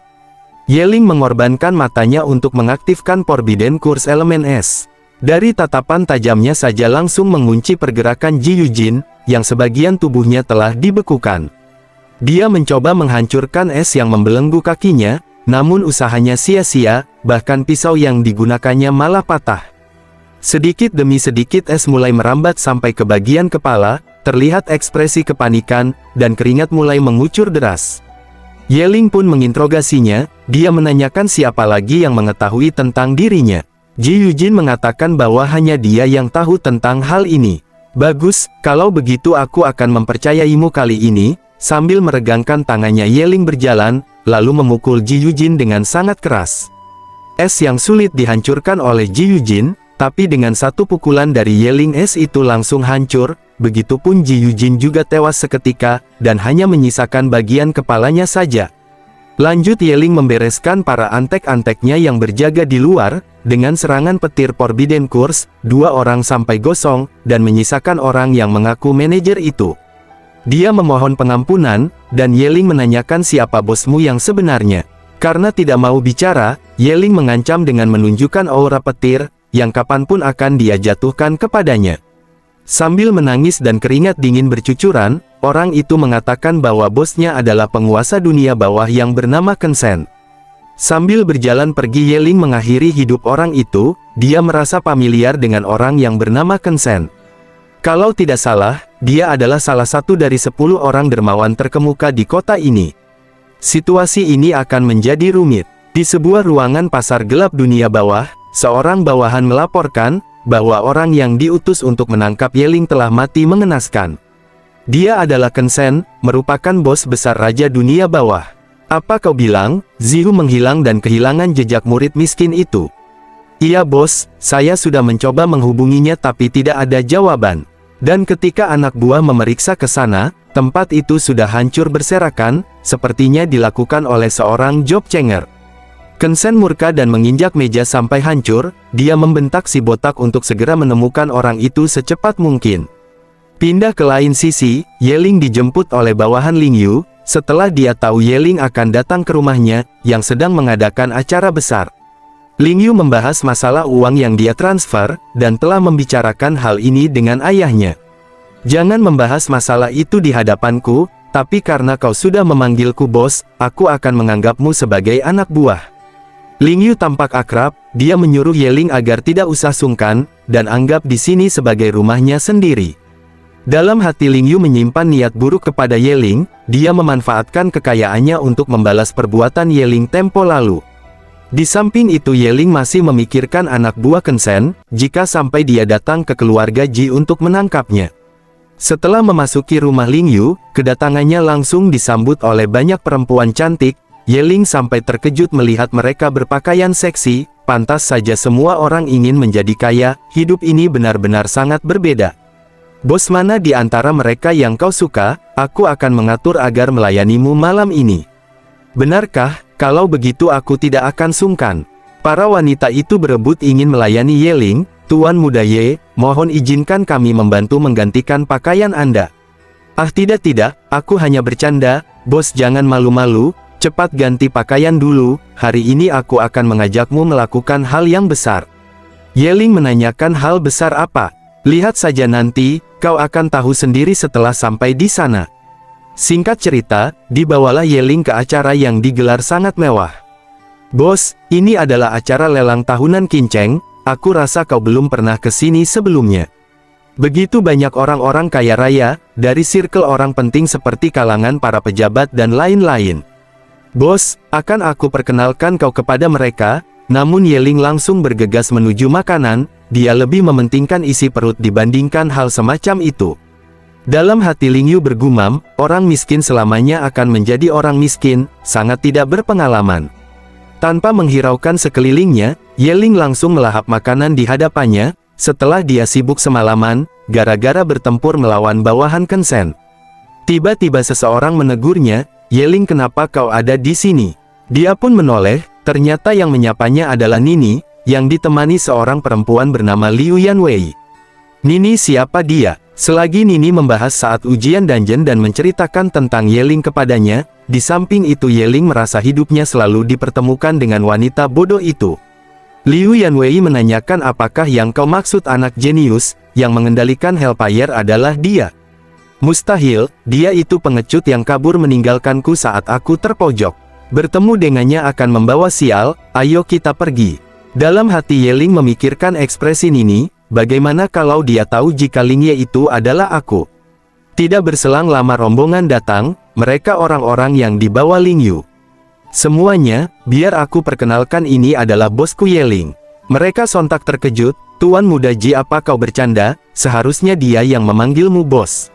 Yeling mengorbankan matanya untuk mengaktifkan Forbidden Curse elemen es. Dari tatapan tajamnya saja langsung mengunci pergerakan Ji Yujin, yang sebagian tubuhnya telah dibekukan. Dia mencoba menghancurkan es yang membelenggu kakinya, namun usahanya sia-sia, bahkan pisau yang digunakannya malah patah. Sedikit demi sedikit es mulai merambat sampai ke bagian kepala, terlihat ekspresi kepanikan, dan keringat mulai mengucur deras. Yeling pun menginterogasinya, dia menanyakan siapa lagi yang mengetahui tentang dirinya. Ji Yujin mengatakan bahwa hanya dia yang tahu tentang hal ini. "Bagus, kalau begitu aku akan mempercayaimu kali ini." Sambil meregangkan tangannya Yeling berjalan, lalu memukul Ji Yujin dengan sangat keras. Es yang sulit dihancurkan oleh Ji Yujin, tapi dengan satu pukulan dari Yeling es itu langsung hancur. Begitupun Ji Yujin juga tewas seketika, dan hanya menyisakan bagian kepalanya saja. Lanjut Yeling membereskan para antek-anteknya yang berjaga di luar, dengan serangan petir Forbidden Curse, 2 orang sampai gosong, dan menyisakan orang yang mengaku manajer itu. Dia memohon pengampunan, dan Yeling menanyakan siapa bosmu yang sebenarnya. Karena tidak mau bicara, Yeling mengancam dengan menunjukkan aura petir, yang kapanpun akan dia jatuhkan kepadanya. Sambil menangis dan keringat dingin bercucuran, orang itu mengatakan bahwa bosnya adalah penguasa dunia bawah yang bernama Kensen. Sambil berjalan pergi Yeling mengakhiri hidup orang itu, dia merasa familiar dengan orang yang bernama Kensen. Kalau tidak salah, dia adalah salah satu dari 10 orang dermawan terkemuka di kota ini. Situasi ini akan menjadi rumit. Di sebuah ruangan pasar gelap dunia bawah, seorang bawahan melaporkan bahwa orang yang diutus untuk menangkap Yeling telah mati mengenaskan. Dia adalah Kensen, merupakan bos besar Raja Dunia Bawah. "Apa kau bilang, Zihu menghilang dan kehilangan jejak murid miskin itu?" "Iya bos, saya sudah mencoba menghubunginya tapi tidak ada jawaban. Dan ketika anak buah memeriksa ke sana, tempat itu sudah hancur berserakan, sepertinya dilakukan oleh seorang job changer." Kensen murka dan menginjak meja sampai hancur, dia membentak si botak untuk segera menemukan orang itu secepat mungkin. Pindah ke lain sisi, Yeling dijemput oleh bawahan Lingyu, setelah dia tahu Yeling akan datang ke rumahnya, yang sedang mengadakan acara besar. Lingyu membahas masalah uang yang dia transfer, dan telah membicarakan hal ini dengan ayahnya. "Jangan membahas masalah itu di hadapanku, tapi karena kau sudah memanggilku bos, aku akan menganggapmu sebagai anak buah." Lingyu tampak akrab, dia menyuruh Yeling agar tidak usah sungkan, dan anggap di sini sebagai rumahnya sendiri. Dalam hati Lingyu menyimpan niat buruk kepada Yeling, dia memanfaatkan kekayaannya untuk membalas perbuatan Yeling tempo lalu. Di samping itu Yeling masih memikirkan anak buah Kensen, jika sampai dia datang ke keluarga Ji untuk menangkapnya. Setelah memasuki rumah Lingyu, kedatangannya langsung disambut oleh banyak perempuan cantik. Yeling sampai terkejut melihat mereka berpakaian seksi, pantas saja semua orang ingin menjadi kaya, hidup ini benar-benar sangat berbeda. "Bos mana di antara mereka yang kau suka? Aku akan mengatur agar melayanimu malam ini." "Benarkah?" Kalau begitu aku tidak akan sungkan. Para wanita itu berebut ingin melayani Yeling. Tuan Muda Ye, mohon izinkan kami membantu menggantikan pakaian Anda. Ah tidak, aku hanya bercanda, bos, jangan malu-malu, cepat ganti pakaian dulu, hari ini aku akan mengajakmu melakukan hal yang besar. Yeling menanyakan hal besar apa? Lihat saja nanti, kau akan tahu sendiri setelah sampai di sana. Singkat cerita, dibawalah Yeling ke acara yang digelar sangat mewah. Bos, ini adalah acara lelang tahunan Kinceng, aku rasa kau belum pernah ke sini sebelumnya. Begitu banyak orang-orang kaya raya, dari circle orang penting seperti kalangan para pejabat dan lain-lain. Bos, akan aku perkenalkan kau kepada mereka, namun Yeling langsung bergegas menuju makanan, dia lebih mementingkan isi perut dibandingkan hal semacam itu. Dalam hati Lingyu bergumam, orang miskin selamanya akan menjadi orang miskin, sangat tidak berpengalaman. Tanpa menghiraukan sekelilingnya, Yeling langsung melahap makanan di hadapannya, setelah dia sibuk semalaman, gara-gara bertempur melawan bawahan Kensen. Tiba-tiba seseorang menegurnya, Yeling, kenapa kau ada di sini? Dia pun menoleh, ternyata yang menyapanya adalah Nini, yang ditemani seorang perempuan bernama Liu Yanwei. Nini, siapa dia? Selagi Nini membahas saat ujian dungeon dan menceritakan tentang Yeling kepadanya, di samping itu Yeling merasa hidupnya selalu dipertemukan dengan wanita bodoh itu. Liu Yanwei menanyakan, apakah yang kau maksud anak jenius, yang mengendalikan Hellfire adalah dia? Mustahil, dia itu pengecut yang kabur meninggalkanku saat aku terpojok. Bertemu dengannya akan membawa sial, ayo kita pergi. Dalam hati Yeling memikirkan ekspresi Nini, bagaimana kalau dia tahu jika Lingye itu adalah aku? Tidak berselang lama rombongan datang, mereka orang-orang yang dibawa Lingyu. Semuanya, biar aku perkenalkan, ini adalah bosku Yeling. Mereka sontak terkejut, Tuan Muda Ji, apa kau bercanda? Seharusnya dia yang memanggilmu bos.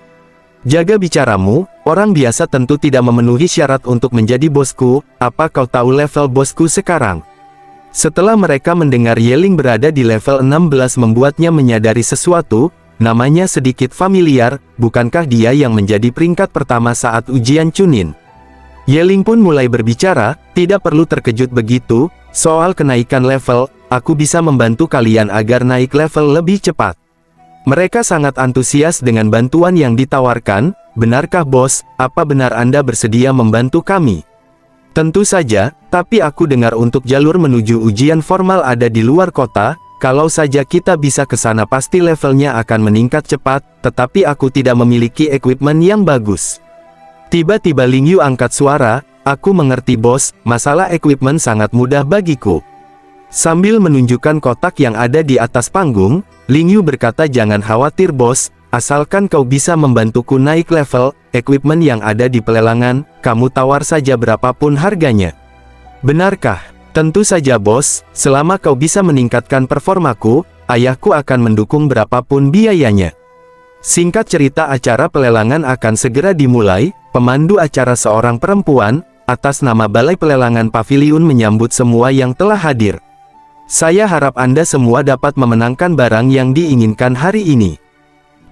Jaga bicaramu, orang biasa tentu tidak memenuhi syarat untuk menjadi bosku, apa kau tahu level bosku sekarang? Setelah mereka mendengar Yeling berada di level 16 membuatnya menyadari sesuatu, namanya sedikit familiar, bukankah dia yang menjadi peringkat pertama saat ujian Chunin? Yeling pun mulai berbicara, tidak perlu terkejut begitu, soal kenaikan level, aku bisa membantu kalian agar naik level lebih cepat. Mereka sangat antusias dengan bantuan yang ditawarkan, benarkah bos, apa benar Anda bersedia membantu kami? Tentu saja, tapi aku dengar untuk jalur menuju ujian formal ada di luar kota, kalau saja kita bisa ke sana pasti levelnya akan meningkat cepat, tetapi aku tidak memiliki equipment yang bagus. Tiba-tiba Lingyu angkat suara, aku mengerti bos, masalah equipment sangat mudah bagiku. Sambil menunjukkan kotak yang ada di atas panggung, Lingyu berkata, jangan khawatir bos, asalkan kau bisa membantuku naik level, equipment yang ada di pelelangan, kamu tawar saja berapapun harganya. Benarkah? Tentu saja bos, selama kau bisa meningkatkan performaku, ayahku akan mendukung berapapun biayanya. Singkat cerita, acara pelelangan akan segera dimulai, pemandu acara seorang perempuan, atas nama Balai Pelelangan Pavilion menyambut semua yang telah hadir. Saya harap Anda semua dapat memenangkan barang yang diinginkan hari ini.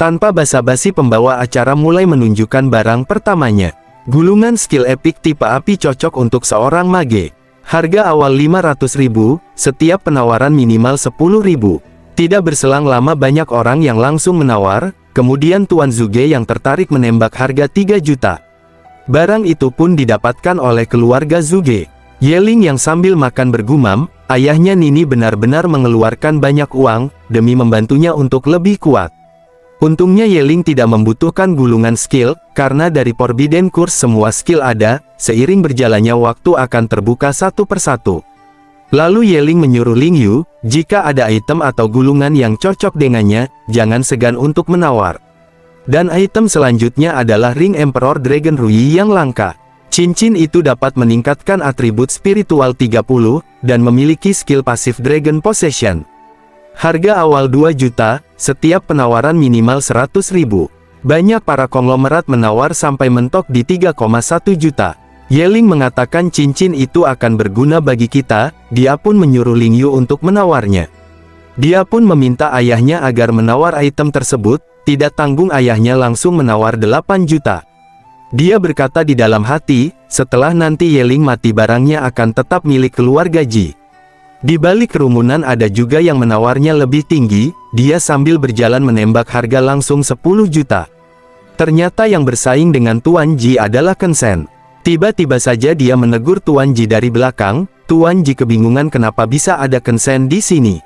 Tanpa basa-basi pembawa acara mulai menunjukkan barang pertamanya. Gulungan skill epic tipe api cocok untuk seorang mage. Harga awal 500.000, setiap penawaran minimal 10.000. Tidak berselang lama banyak orang yang langsung menawar, kemudian Tuan Zuge yang tertarik menembak harga 3 juta. Barang itu pun didapatkan oleh keluarga Zuge. Yeling yang sambil makan bergumam, ayahnya Nini benar-benar mengeluarkan banyak uang, demi membantunya untuk lebih kuat. Untungnya Yeling tidak membutuhkan gulungan skill, karena dari Forbidden Course semua skill ada, seiring berjalannya waktu akan terbuka satu persatu. Lalu Yeling menyuruh Lingyu, jika ada item atau gulungan yang cocok dengannya, jangan segan untuk menawar. Dan item selanjutnya adalah Ring Emperor Dragon Rui yang langka. Cincin itu dapat meningkatkan atribut spiritual 30, dan memiliki skill pasif Dragon Possession. Harga awal 2 juta, setiap penawaran minimal 100.000. Banyak para konglomerat menawar sampai mentok di 3,1 juta. Yeling mengatakan cincin itu akan berguna bagi kita, dia pun menyuruh Lingyu untuk menawarnya. Dia pun meminta ayahnya agar menawar item tersebut, tidak tanggung ayahnya langsung menawar 8 juta. Dia berkata di dalam hati, setelah nanti Yeling mati barangnya akan tetap milik keluarga Ji. Di balik kerumunan ada juga yang menawarnya lebih tinggi, dia sambil berjalan menembak harga langsung 10 juta. Ternyata yang bersaing dengan Tuan Ji adalah Ken Sen. Tiba-tiba saja dia menegur Tuan Ji dari belakang. Tuan Ji kebingungan kenapa bisa ada Ken Sen di sini.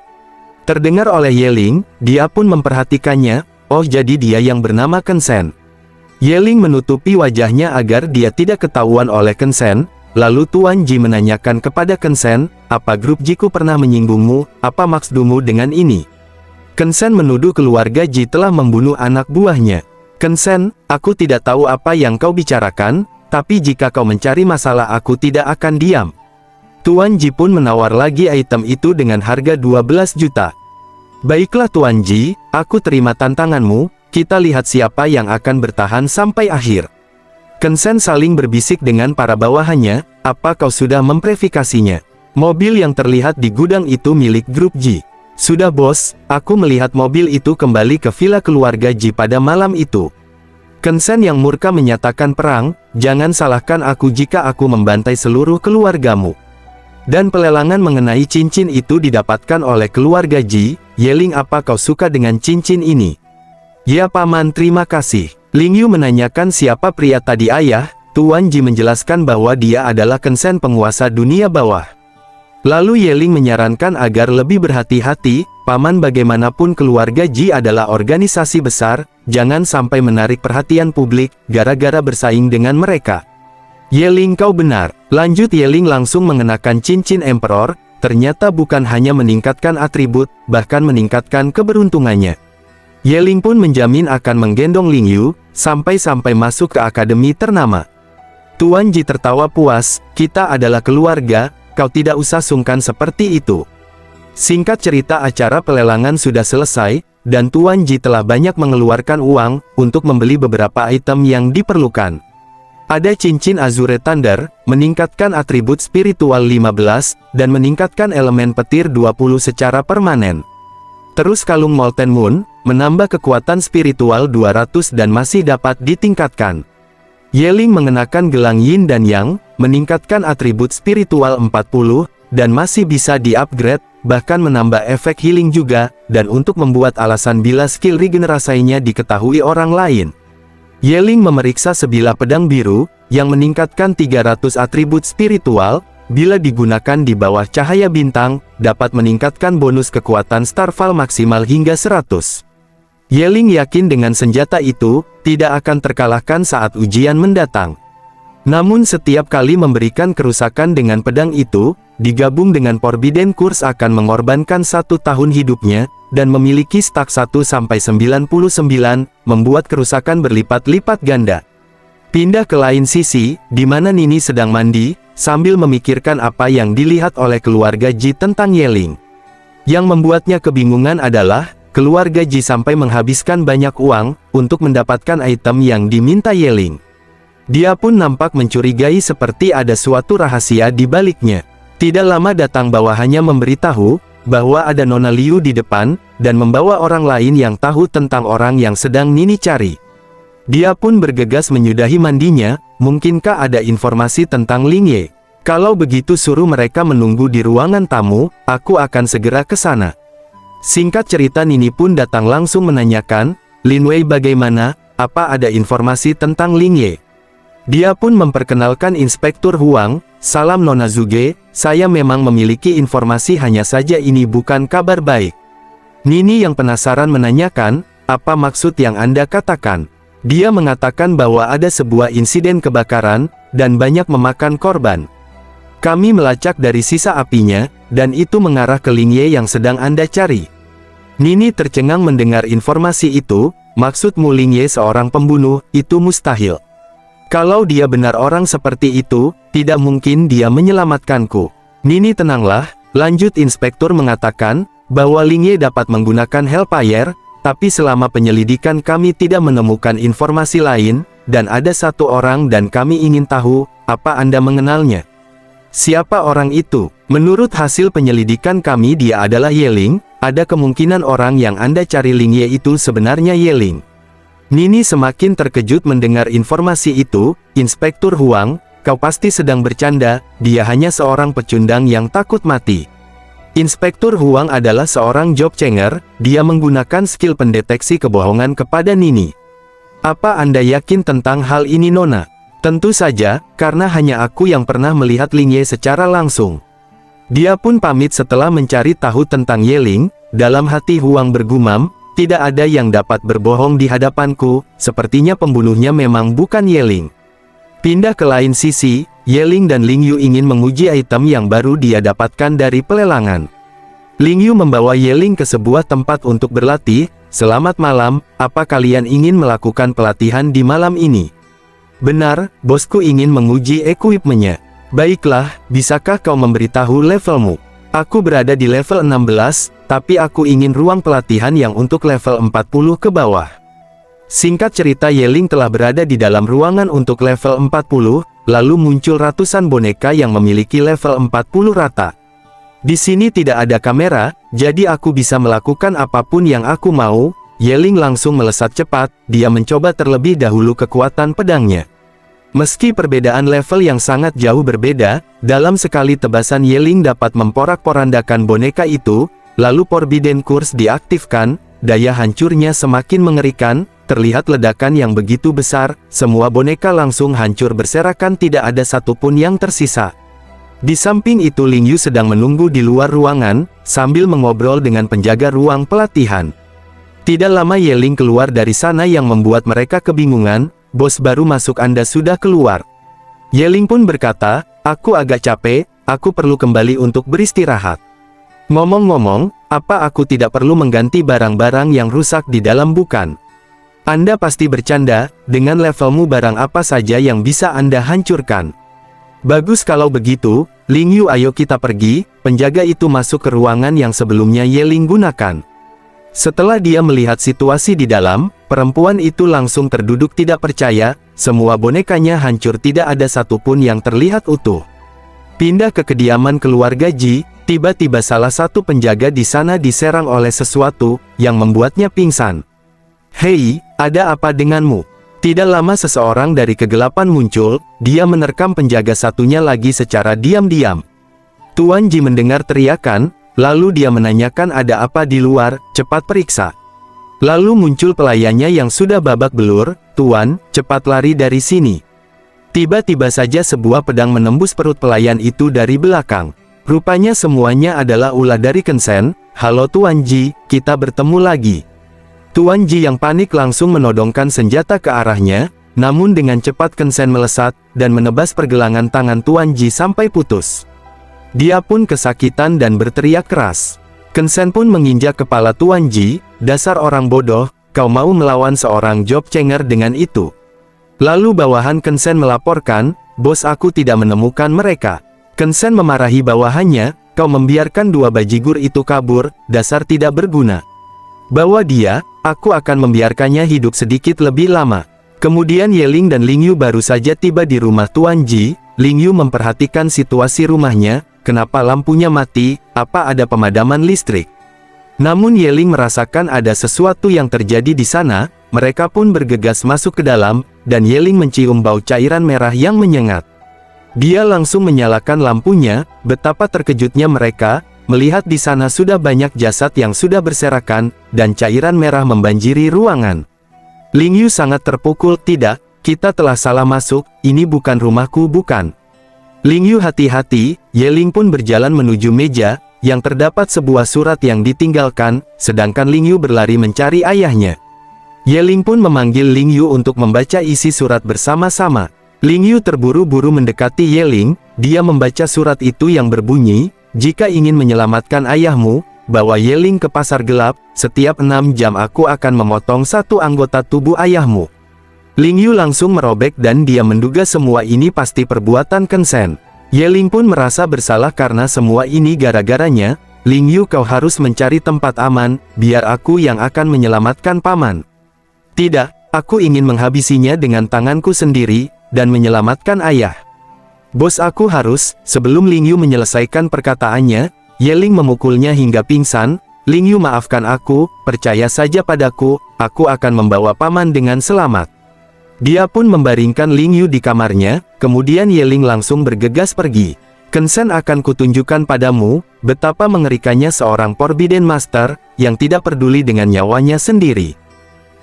Terdengar oleh Yeling, dia pun memperhatikannya, oh jadi dia yang bernama Ken Sen. Yeling menutupi wajahnya agar dia tidak ketahuan oleh Ken Sen, lalu Tuan Ji menanyakan kepada Ken Sen, apa grup Jiku pernah menyinggungmu, apa maksudmu dengan ini? Ken Sen menuduh keluarga Ji telah membunuh anak buahnya. Ken Sen, aku tidak tahu apa yang kau bicarakan, tapi jika kau mencari masalah aku tidak akan diam. Tuan Ji pun menawar lagi item itu dengan harga 12 juta. Baiklah Tuan Ji, aku terima tantanganmu. Kita lihat siapa yang akan bertahan sampai akhir. Ken Sen saling berbisik dengan para bawahannya, apa kau sudah memverifikasinya? Mobil yang terlihat di gudang itu milik grup Ji. Sudah bos, aku melihat mobil itu kembali ke villa keluarga Ji pada malam itu. Ken Sen yang murka menyatakan perang, jangan salahkan aku jika aku membantai seluruh keluargamu. Dan pelelangan mengenai cincin itu didapatkan oleh keluarga Ji. Yeling, apa kau suka dengan cincin ini? Ya paman, terima kasih. Ling Yu menanyakan siapa pria tadi ayah. Tuan Ji menjelaskan bahwa dia adalah Ken Sen penguasa dunia bawah. Lalu Yeling menyarankan agar lebih berhati-hati, paman bagaimanapun keluarga Ji adalah organisasi besar, jangan sampai menarik perhatian publik, gara-gara bersaing dengan mereka. Yeling, kau benar. Lanjut Yeling langsung mengenakan cincin Emperor, ternyata bukan hanya meningkatkan atribut, bahkan meningkatkan keberuntungannya. Yeling pun menjamin akan menggendong Ling Yu, sampai-sampai masuk ke akademi ternama. Tuan Ji tertawa puas, kita adalah keluarga, kau tidak usah sungkan seperti itu. Singkat cerita acara pelelangan sudah selesai, dan Tuan Ji telah banyak mengeluarkan uang, untuk membeli beberapa item yang diperlukan. Ada cincin Azure Thunder, meningkatkan atribut spiritual 15, dan meningkatkan elemen petir 20 secara permanen. Terus kalung Molten Moon, menambah kekuatan spiritual 200 dan masih dapat ditingkatkan. Yeling mengenakan gelang Yin dan Yang, meningkatkan atribut spiritual 40, dan masih bisa di-upgrade, bahkan menambah efek healing juga, dan untuk membuat alasan bila skill regenerasinya diketahui orang lain. Yeling memeriksa sebilah pedang biru, yang meningkatkan 300 atribut spiritual, bila digunakan di bawah cahaya bintang, dapat meningkatkan bonus kekuatan Starfall maksimal hingga 100. Yeling yakin dengan senjata itu, tidak akan terkalahkan saat ujian mendatang. Namun setiap kali memberikan kerusakan dengan pedang itu, digabung dengan Forbidden Curse akan mengorbankan 1 tahun hidupnya, dan memiliki stak 1-99, membuat kerusakan berlipat-lipat ganda. Pindah ke lain sisi, di mana Nini sedang mandi, sambil memikirkan apa yang dilihat oleh keluarga Ji tentang Yeling. Yang membuatnya kebingungan adalah, keluarga Ji sampai menghabiskan banyak uang, untuk mendapatkan item yang diminta Yeling. Dia pun nampak mencurigai seperti ada suatu rahasia di baliknya. Tidak lama datang bawahannya memberitahu, bahwa ada Nona Liu di depan, dan membawa orang lain yang tahu tentang orang yang sedang Nini cari. Dia pun bergegas menyudahi mandinya, mungkinkah ada informasi tentang Ling Ye? Kalau begitu suruh mereka menunggu di ruangan tamu, aku akan segera ke sana. Singkat cerita Nini pun datang langsung menanyakan, Lin Wei bagaimana, apa ada informasi tentang Ling Ye? Dia pun memperkenalkan Inspektur Huang, salam Nona Zuge, saya memang memiliki informasi hanya saja ini bukan kabar baik. Nini yang penasaran menanyakan, apa maksud yang Anda katakan? Dia mengatakan bahwa ada sebuah insiden kebakaran, dan banyak memakan korban. Kami melacak dari sisa apinya, dan itu mengarah ke Ling Ye yang sedang Anda cari. Nini tercengang mendengar informasi itu, maksudmu Ling Ye seorang pembunuh, itu mustahil. Kalau dia benar orang seperti itu, tidak mungkin dia menyelamatkanku. Nini tenanglah, lanjut Inspektur mengatakan, bahwa Ling Ye dapat menggunakan Hellfire, tapi selama penyelidikan kami tidak menemukan informasi lain, dan ada satu orang dan kami ingin tahu, apa Anda mengenalnya? Siapa orang itu? Menurut hasil penyelidikan kami dia adalah Yeling, ada kemungkinan orang yang Anda cari Ling Ye itu sebenarnya Yeling. Nini semakin terkejut mendengar informasi itu. Inspektur Huang, kau pasti sedang bercanda, dia hanya seorang pecundang yang takut mati. Inspektur Huang adalah seorang job changer, dia menggunakan skill pendeteksi kebohongan kepada Nini. Apa Anda yakin tentang hal ini Nona? Tentu saja, karena hanya aku yang pernah melihat Ling Ye secara langsung. Dia pun pamit setelah mencari tahu tentang Yeling. Dalam hati Huang bergumam, tidak ada yang dapat berbohong di hadapanku, sepertinya pembunuhnya memang bukan Yeling. Pindah ke lain sisi, Yeling dan Ling Yu ingin menguji item yang baru dia dapatkan dari pelelangan. Ling Yu membawa Yeling ke sebuah tempat untuk berlatih. Selamat malam, apa kalian ingin melakukan pelatihan di malam ini? Benar, bosku ingin menguji equipment-nya. Baiklah, bisakah kau memberitahu levelmu? Aku berada di level 16, tapi aku ingin ruang pelatihan yang untuk level 40 ke bawah. Singkat cerita, Yeling telah berada di dalam ruangan untuk level 40, lalu muncul ratusan boneka yang memiliki level 40 rata. Di sini tidak ada kamera, jadi aku bisa melakukan apapun yang aku mau. Yeling langsung melesat cepat, dia mencoba terlebih dahulu kekuatan pedangnya. Meski perbedaan level yang sangat jauh berbeda, dalam sekali tebasan Yeling dapat memporak-porandakan boneka itu, lalu Forbidden Curse diaktifkan, daya hancurnya semakin mengerikan. Terlihat ledakan yang begitu besar, semua boneka langsung hancur berserakan, tidak ada satupun yang tersisa. Di samping itu Ling Yu sedang menunggu di luar ruangan, sambil mengobrol dengan penjaga ruang pelatihan. Tidak lama Yeling keluar dari sana yang membuat mereka kebingungan, bos baru masuk Anda sudah keluar. Yeling pun berkata, aku agak capek, aku perlu kembali untuk beristirahat. Ngomong-ngomong, apa aku tidak perlu mengganti barang-barang yang rusak di dalam bukan? Anda pasti bercanda, dengan levelmu barang apa saja yang bisa Anda hancurkan. Bagus kalau begitu, Ling Yu ayo kita pergi. Penjaga itu masuk ke ruangan yang sebelumnya Yeling gunakan. Setelah dia melihat situasi di dalam, perempuan itu langsung terduduk tidak percaya, semua bonekanya hancur tidak ada satupun yang terlihat utuh. Pindah ke kediaman keluarga Ji, tiba-tiba salah satu penjaga di sana diserang oleh sesuatu, yang membuatnya pingsan. Hei, ada apa denganmu? Tidak lama seseorang dari kegelapan muncul, dia menerkam penjaga satunya lagi secara diam-diam. Tuan Ji mendengar teriakan, lalu dia menanyakan ada apa di luar, cepat periksa. Lalu muncul pelayannya yang sudah babak belur, Tuan, cepat lari dari sini. Tiba-tiba saja sebuah pedang menembus perut pelayan itu dari belakang. Rupanya semuanya adalah ulah dari Kensen. Halo Tuan Ji, kita bertemu lagi. Tuan Ji yang panik langsung menodongkan senjata ke arahnya, namun dengan cepat Kensen melesat, dan menebas pergelangan tangan Tuan Ji sampai putus. Dia pun kesakitan dan berteriak keras. Kensen pun menginjak kepala Tuan Ji, dasar orang bodoh, kau mau melawan seorang job changer dengan itu. Lalu bawahan Kensen melaporkan, bos aku tidak menemukan mereka. Kensen memarahi bawahannya, kau membiarkan dua bajigur itu kabur, dasar tidak berguna. Bawa dia, aku akan membiarkannya hidup sedikit lebih lama. Kemudian Yeling dan Ling Yu baru saja tiba di rumah Tuan Ji. Ling Yu memperhatikan situasi rumahnya, kenapa lampunya mati, apa ada pemadaman listrik. Namun Yeling merasakan ada sesuatu yang terjadi di sana, mereka pun bergegas masuk ke dalam, dan Yeling mencium bau cairan merah yang menyengat. Dia langsung menyalakan lampunya, betapa terkejutnya mereka, melihat di sana sudah banyak jasad yang sudah berserakan, dan cairan merah membanjiri ruangan. Ling Yu sangat terpukul, tidak, kita telah salah masuk, ini bukan rumahku bukan. Ling Yu hati-hati, Yeling pun berjalan menuju meja, yang terdapat sebuah surat yang ditinggalkan, sedangkan Ling Yu berlari mencari ayahnya. Yeling pun memanggil Ling Yu untuk membaca isi surat bersama-sama. Ling Yu terburu-buru mendekati Yeling, dia membaca surat itu yang berbunyi, jika ingin menyelamatkan ayahmu, bawa Yeling ke pasar gelap, setiap 6 jam aku akan memotong satu anggota tubuh ayahmu. Ling Yu langsung merobek dan dia menduga semua ini pasti perbuatan Kensen. Yeling pun merasa bersalah karena semua ini gara-garanya. Ling Yu, kau harus mencari tempat aman, biar aku yang akan menyelamatkan paman. Tidak, aku ingin menghabisinya dengan tanganku sendiri, dan menyelamatkan ayah. Bos aku harus, sebelum Ling Yu menyelesaikan perkataannya, Yeling memukulnya hingga pingsan, Ling Yu maafkan aku, percaya saja padaku, aku akan membawa paman dengan selamat. Dia pun membaringkan Ling Yu di kamarnya, kemudian Ye Ling langsung bergegas pergi. Kensen akan kutunjukkan padamu, betapa mengerikannya seorang Forbidden Master, yang tidak peduli dengan nyawanya sendiri.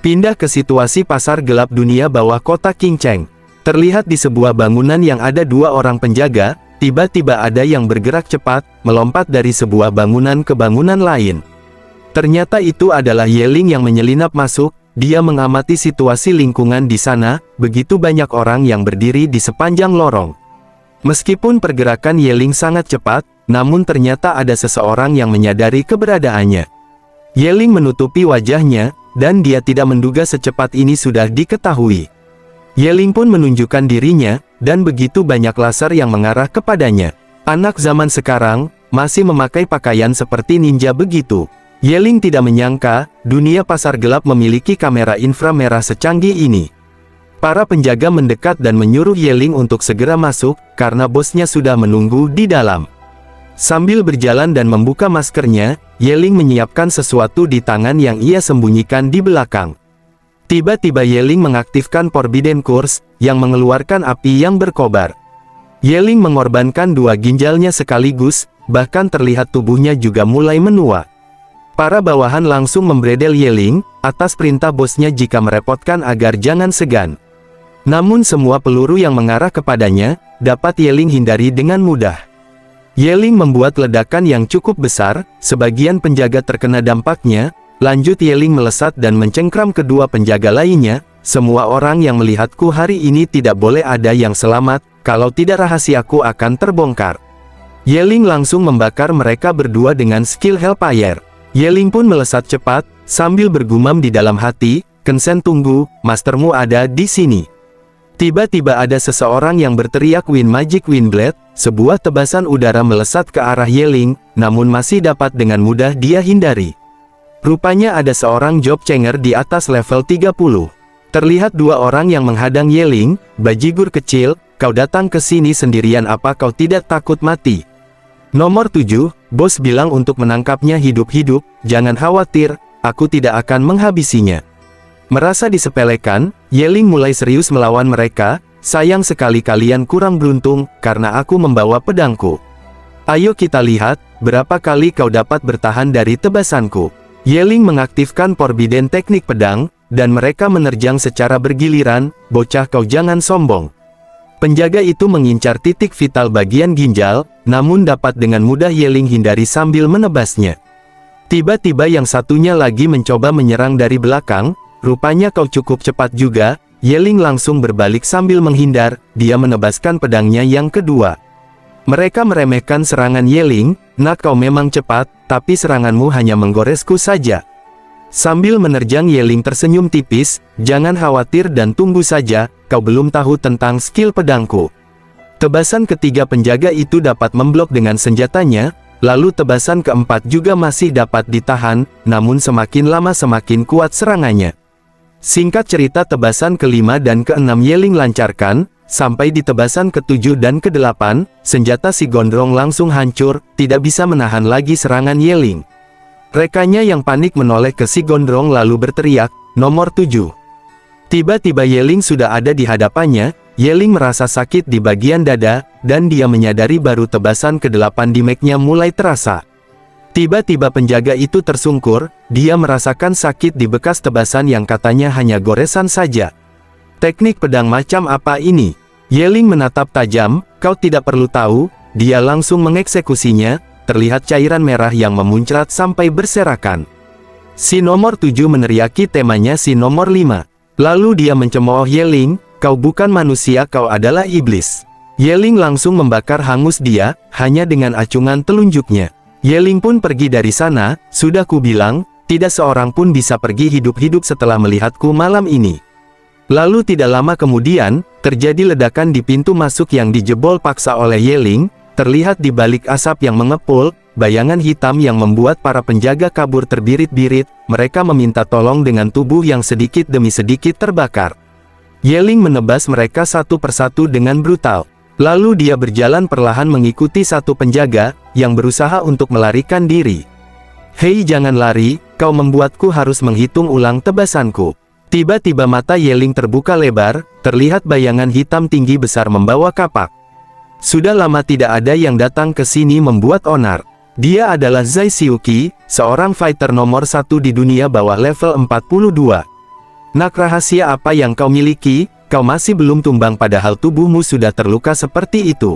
Pindah ke situasi pasar gelap dunia bawah kota King Cheng. Terlihat di sebuah bangunan yang ada 2 orang penjaga, tiba-tiba ada yang bergerak cepat, melompat dari sebuah bangunan ke bangunan lain. Ternyata itu adalah Ye Ling yang menyelinap masuk, dia mengamati situasi lingkungan di sana, begitu banyak orang yang berdiri di sepanjang lorong. Meskipun pergerakan Ye Ling sangat cepat, namun ternyata ada seseorang yang menyadari keberadaannya. Ye Ling menutupi wajahnya, dan dia tidak menduga secepat ini sudah diketahui. Ye Ling pun menunjukkan dirinya, dan begitu banyak laser yang mengarah kepadanya. Anak zaman sekarang, masih memakai pakaian seperti ninja begitu. Ye Ling tidak menyangka, dunia pasar gelap memiliki kamera inframerah secanggih ini. Para penjaga mendekat dan menyuruh Ye Ling untuk segera masuk, karena bosnya sudah menunggu di dalam. Sambil berjalan dan membuka maskernya, Ye Ling menyiapkan sesuatu di tangan yang ia sembunyikan di belakang. Tiba-tiba Ye Ling mengaktifkan Forbidden Curse, yang mengeluarkan api yang berkobar. Ye Ling mengorbankan 2 ginjalnya sekaligus, bahkan terlihat tubuhnya juga mulai menua. Para bawahan langsung membredel Ye Ling, atas perintah bosnya jika merepotkan agar jangan segan. Namun semua peluru yang mengarah kepadanya, dapat Ye Ling hindari dengan mudah. Ye Ling membuat ledakan yang cukup besar, sebagian penjaga terkena dampaknya. Lanjut Ye Ling melesat dan mencengkram kedua penjaga lainnya, semua orang yang melihatku hari ini tidak boleh ada yang selamat, kalau tidak rahasiaku akan terbongkar. Ye Ling langsung membakar mereka berdua dengan skill Hellfire. Ye Ling pun melesat cepat, sambil bergumam di dalam hati, Kensen tunggu, mastermu ada di sini. Tiba-tiba ada seseorang yang berteriak Wind Magic Windblade, sebuah tebasan udara melesat ke arah Ye Ling, namun masih dapat dengan mudah dia hindari. Rupanya ada seorang Job Changer di atas level 30. Terlihat 2 orang yang menghadang Ye Ling, bajigur kecil, kau datang ke sini sendirian apa kau tidak takut mati? Nomor 7, bos bilang untuk menangkapnya hidup-hidup, jangan khawatir, aku tidak akan menghabisinya. Merasa disepelekan, Ye Ling mulai serius melawan mereka, sayang sekali kalian kurang beruntung, karena aku membawa pedangku. Ayo kita lihat, berapa kali kau dapat bertahan dari tebasanku. Ye Ling mengaktifkan Forbidden teknik pedang, dan mereka menerjang secara bergiliran, bocah kau jangan sombong. Penjaga itu mengincar titik vital bagian ginjal, namun dapat dengan mudah Ye Ling hindari sambil menebasnya. Tiba-tiba yang satunya lagi mencoba menyerang dari belakang, rupanya kau cukup cepat juga, Ye Ling langsung berbalik sambil menghindar, dia menebaskan pedangnya yang kedua. Mereka meremehkan serangan Ye Ling, nak kau memang cepat, tapi seranganmu hanya menggoresku saja. Sambil menerjang Ye Ling tersenyum tipis, jangan khawatir dan tunggu saja, kau belum tahu tentang skill pedangku. Tebasan ketiga penjaga itu dapat memblok dengan senjatanya, lalu tebasan keempat juga masih dapat ditahan, namun semakin lama semakin kuat serangannya. Singkat cerita tebasan kelima dan keenam Ye Ling lancarkan, sampai di tebasan ke-7 dan ke-8, senjata si gondrong langsung hancur, tidak bisa menahan lagi serangan Ye Ling. Rekannya yang panik menoleh ke si gondrong lalu berteriak, nomor 7. Tiba-tiba Ye Ling sudah ada di hadapannya, Ye Ling merasa sakit di bagian dada, dan dia menyadari baru tebasan ke-8 di make-nya mulai terasa. Tiba-tiba penjaga itu tersungkur, dia merasakan sakit di bekas tebasan yang katanya hanya goresan saja. Teknik pedang macam apa ini? Ye Ling menatap tajam, kau tidak perlu tahu, dia langsung mengeksekusinya, terlihat cairan merah yang memuncrat sampai berserakan. Si nomor 7 meneriaki temanya si nomor 5. Lalu dia mencemooh Ye Ling, kau bukan manusia kau adalah iblis. Ye Ling langsung membakar hangus dia, hanya dengan acungan telunjuknya. Ye Ling pun pergi dari sana, sudah kubilang, tidak seorang pun bisa pergi hidup-hidup setelah melihatku malam ini. Lalu tidak lama kemudian, terjadi ledakan di pintu masuk yang dijebol paksa oleh Ye Ling, terlihat di balik asap yang mengepul, bayangan hitam yang membuat para penjaga kabur terbirit-birit, mereka meminta tolong dengan tubuh yang sedikit demi sedikit terbakar. Ye Ling menebas mereka satu persatu dengan brutal. Lalu dia berjalan perlahan mengikuti satu penjaga, yang berusaha untuk melarikan diri. Hei jangan lari, kau membuatku harus menghitung ulang tebasanku. Tiba-tiba mata Yeling terbuka lebar, terlihat bayangan hitam tinggi besar membawa kapak. Sudah lama tidak ada yang datang ke sini membuat onar. Dia adalah Zai Xiuqi, seorang fighter nomor 1 di dunia bawah level 42. Nak rahasia apa yang kau miliki, kau masih belum tumbang padahal tubuhmu sudah terluka seperti itu.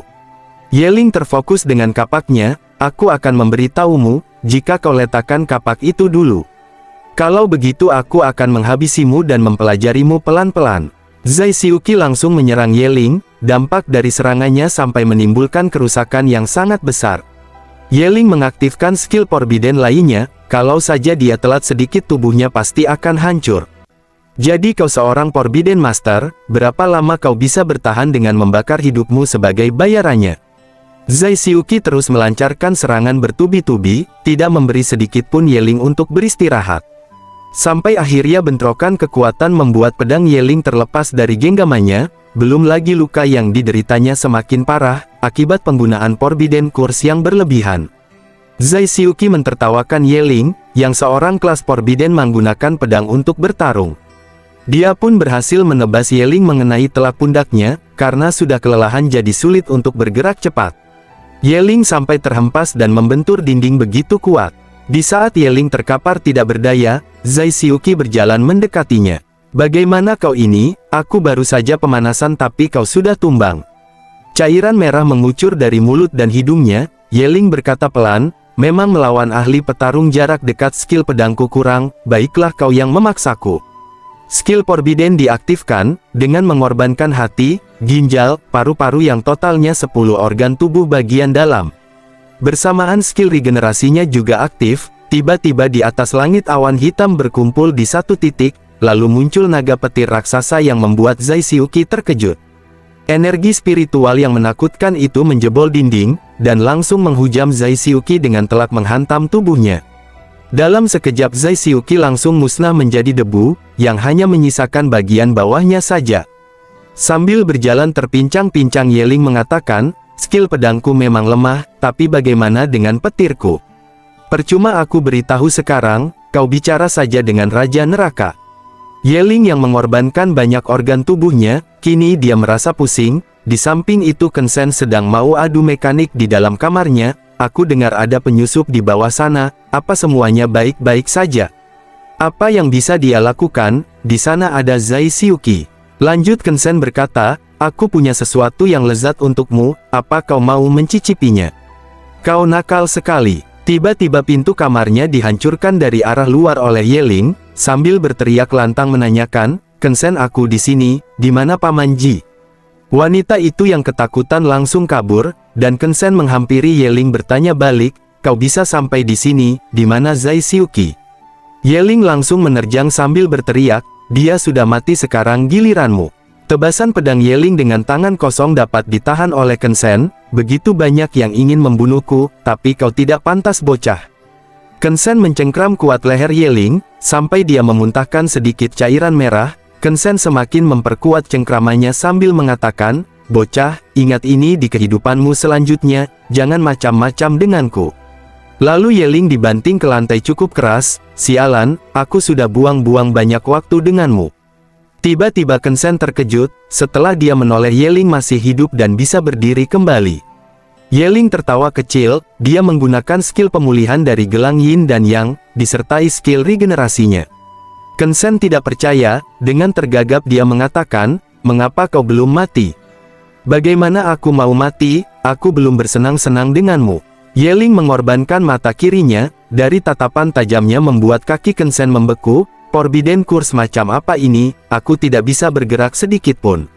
Yeling terfokus dengan kapaknya, aku akan memberitahumu, jika kau letakkan kapak itu dulu. Kalau begitu aku akan menghabisimu dan mempelajarimu pelan-pelan. Zai Xiuqi langsung menyerang Yeling, dampak dari serangannya sampai menimbulkan kerusakan yang sangat besar. Yeling mengaktifkan skill Forbidden lainnya, kalau saja dia telat sedikit tubuhnya pasti akan hancur. Jadi kau seorang Forbidden Master, berapa lama kau bisa bertahan dengan membakar hidupmu sebagai bayarannya? Zai Xiuqi terus melancarkan serangan bertubi-tubi, tidak memberi sedikit pun Yeling untuk beristirahat. Sampai akhirnya bentrokan kekuatan membuat pedang Yeling terlepas dari genggamannya, belum lagi luka yang dideritanya semakin parah, akibat penggunaan Forbidden Curse yang berlebihan. Zai Xiuqi mentertawakan Yeling, yang seorang kelas Forbidden menggunakan pedang untuk bertarung. Dia pun berhasil menebas Yeling mengenai telak pundaknya, karena sudah kelelahan jadi sulit untuk bergerak cepat. Yeling sampai terhempas dan membentur dinding begitu kuat. Di saat Yeling terkapar tidak berdaya, Zai Xiuqi berjalan mendekatinya. Bagaimana kau ini? Aku baru saja pemanasan tapi kau sudah tumbang. Cairan merah mengucur dari mulut dan hidungnya. Yeling berkata pelan, memang melawan ahli petarung jarak dekat skill pedangku kurang, baiklah kau yang memaksaku. Skill Forbidden diaktifkan, dengan mengorbankan hati, ginjal, paru-paru yang totalnya 10 organ tubuh bagian dalam. Bersamaan skill regenerasinya juga aktif, tiba-tiba di atas langit awan hitam berkumpul di satu titik, lalu muncul naga petir raksasa yang membuat Zai Xiuqi terkejut. Energi spiritual yang menakutkan itu menjebol dinding, dan langsung menghujam Zai Xiuqi dengan telak menghantam tubuhnya. Dalam sekejap Zai Xiuqi langsung musnah menjadi debu, yang hanya menyisakan bagian bawahnya saja. Sambil berjalan terpincang-pincang Yeling mengatakan, skill pedangku memang lemah, tapi bagaimana dengan petirku? Percuma aku beritahu sekarang, kau bicara saja dengan Raja Neraka. Yeling yang mengorbankan banyak organ tubuhnya, kini dia merasa pusing. Di samping itu Kensen sedang mau adu mekanik di dalam kamarnya. Aku dengar ada penyusup di bawah sana, apa semuanya baik-baik saja? Apa yang bisa dia lakukan? Di sana ada Zai Xiuqi. Lanjut Kensen berkata, aku punya sesuatu yang lezat untukmu, apa kau mau mencicipinya? Kau nakal sekali. Tiba-tiba pintu kamarnya dihancurkan dari arah luar oleh Yeling, sambil berteriak lantang menanyakan, Kensen aku di sini, di mana Paman Ji? Wanita itu yang ketakutan langsung kabur, dan Kensen menghampiri Yeling bertanya balik, kau bisa sampai di sini, di mana Zai Xiuqi? Yeling langsung menerjang sambil berteriak, dia sudah mati sekarang giliranmu. Tebasan pedang Yeling dengan tangan kosong dapat ditahan oleh Kensen, begitu banyak yang ingin membunuhku, tapi kau tidak pantas bocah. Kensen mencengkram kuat leher Yeling, sampai dia memuntahkan sedikit cairan merah. Kensen semakin memperkuat cengkramannya sambil mengatakan, bocah, ingat ini di kehidupanmu selanjutnya, jangan macam-macam denganku. Lalu Yeling dibanting ke lantai cukup keras, sialan, aku sudah buang-buang banyak waktu denganmu. Tiba-tiba Kensen terkejut, setelah dia menoleh Yeling masih hidup dan bisa berdiri kembali. Yeling tertawa kecil, dia menggunakan skill pemulihan dari gelang Yin dan Yang, disertai skill regenerasinya. Kensen tidak percaya, dengan tergagap dia mengatakan, mengapa kau belum mati? Bagaimana aku mau mati, aku belum bersenang-senang denganmu. Yeling mengorbankan mata kirinya, dari tatapan tajamnya membuat kaki Kensen membeku, Forbidden Curse macam apa ini, aku tidak bisa bergerak sedikit pun.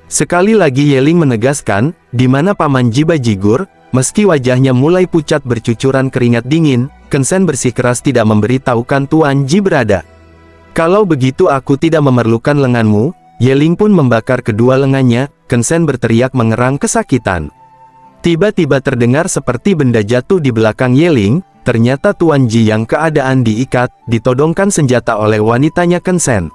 Sekali lagi Yeling menegaskan, di mana Paman Ji bajigur, meski wajahnya mulai pucat bercucuran keringat dingin, Kensen bersikeras tidak memberitahukan Tuan Ji berada. Kalau begitu aku tidak memerlukan lenganmu. Yeling pun membakar kedua lengannya, Kensen berteriak mengerang kesakitan. Tiba-tiba terdengar seperti benda jatuh di belakang Yeling, ternyata Tuan Ji yang keadaan diikat, ditodongkan senjata oleh wanitanya Kensen.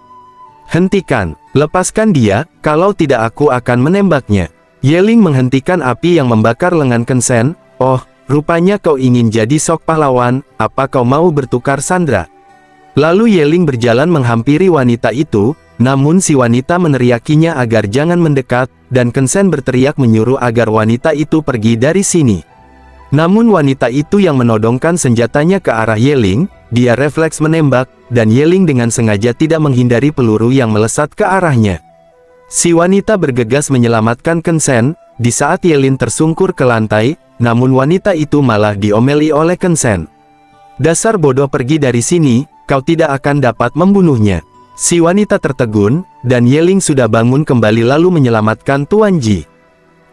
Hentikan, lepaskan dia, kalau tidak aku akan menembaknya. Yeling menghentikan api yang membakar lengan Kensen, oh, Rupanya kau ingin jadi sok pahlawan, apa kau mau bertukar sandera? Lalu Yeling berjalan menghampiri wanita itu, namun si wanita meneriakinya agar jangan mendekat, dan Kensen berteriak menyuruh agar wanita itu pergi dari sini. Namun wanita itu yang menodongkan senjatanya ke arah Yeling, dia refleks menembak, dan Yeling dengan sengaja tidak menghindari peluru yang melesat ke arahnya. Si wanita bergegas menyelamatkan Kensen, di saat Yeling tersungkur ke lantai, namun wanita itu malah diomeli oleh Kensen. Dasar bodoh, pergi dari sini, kau tidak akan dapat membunuhnya. Si wanita tertegun, dan Yeling sudah bangun kembali lalu menyelamatkan Tuan Ji.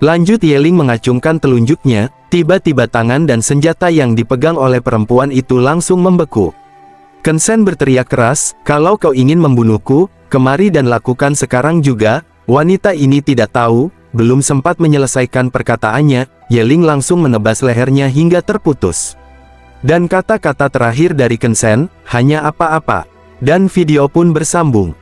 Lanjut Yeling mengacungkan telunjuknya, tiba-tiba tangan dan senjata yang dipegang oleh perempuan itu langsung membeku. Kensen berteriak keras, kalau kau ingin membunuhku, kemari dan lakukan sekarang juga. Wanita ini tidak tahu, belum sempat menyelesaikan perkataannya, Yeling langsung menebas lehernya hingga terputus. Dan kata-kata terakhir dari Kensen, hanya apa-apa. Dan video pun bersambung.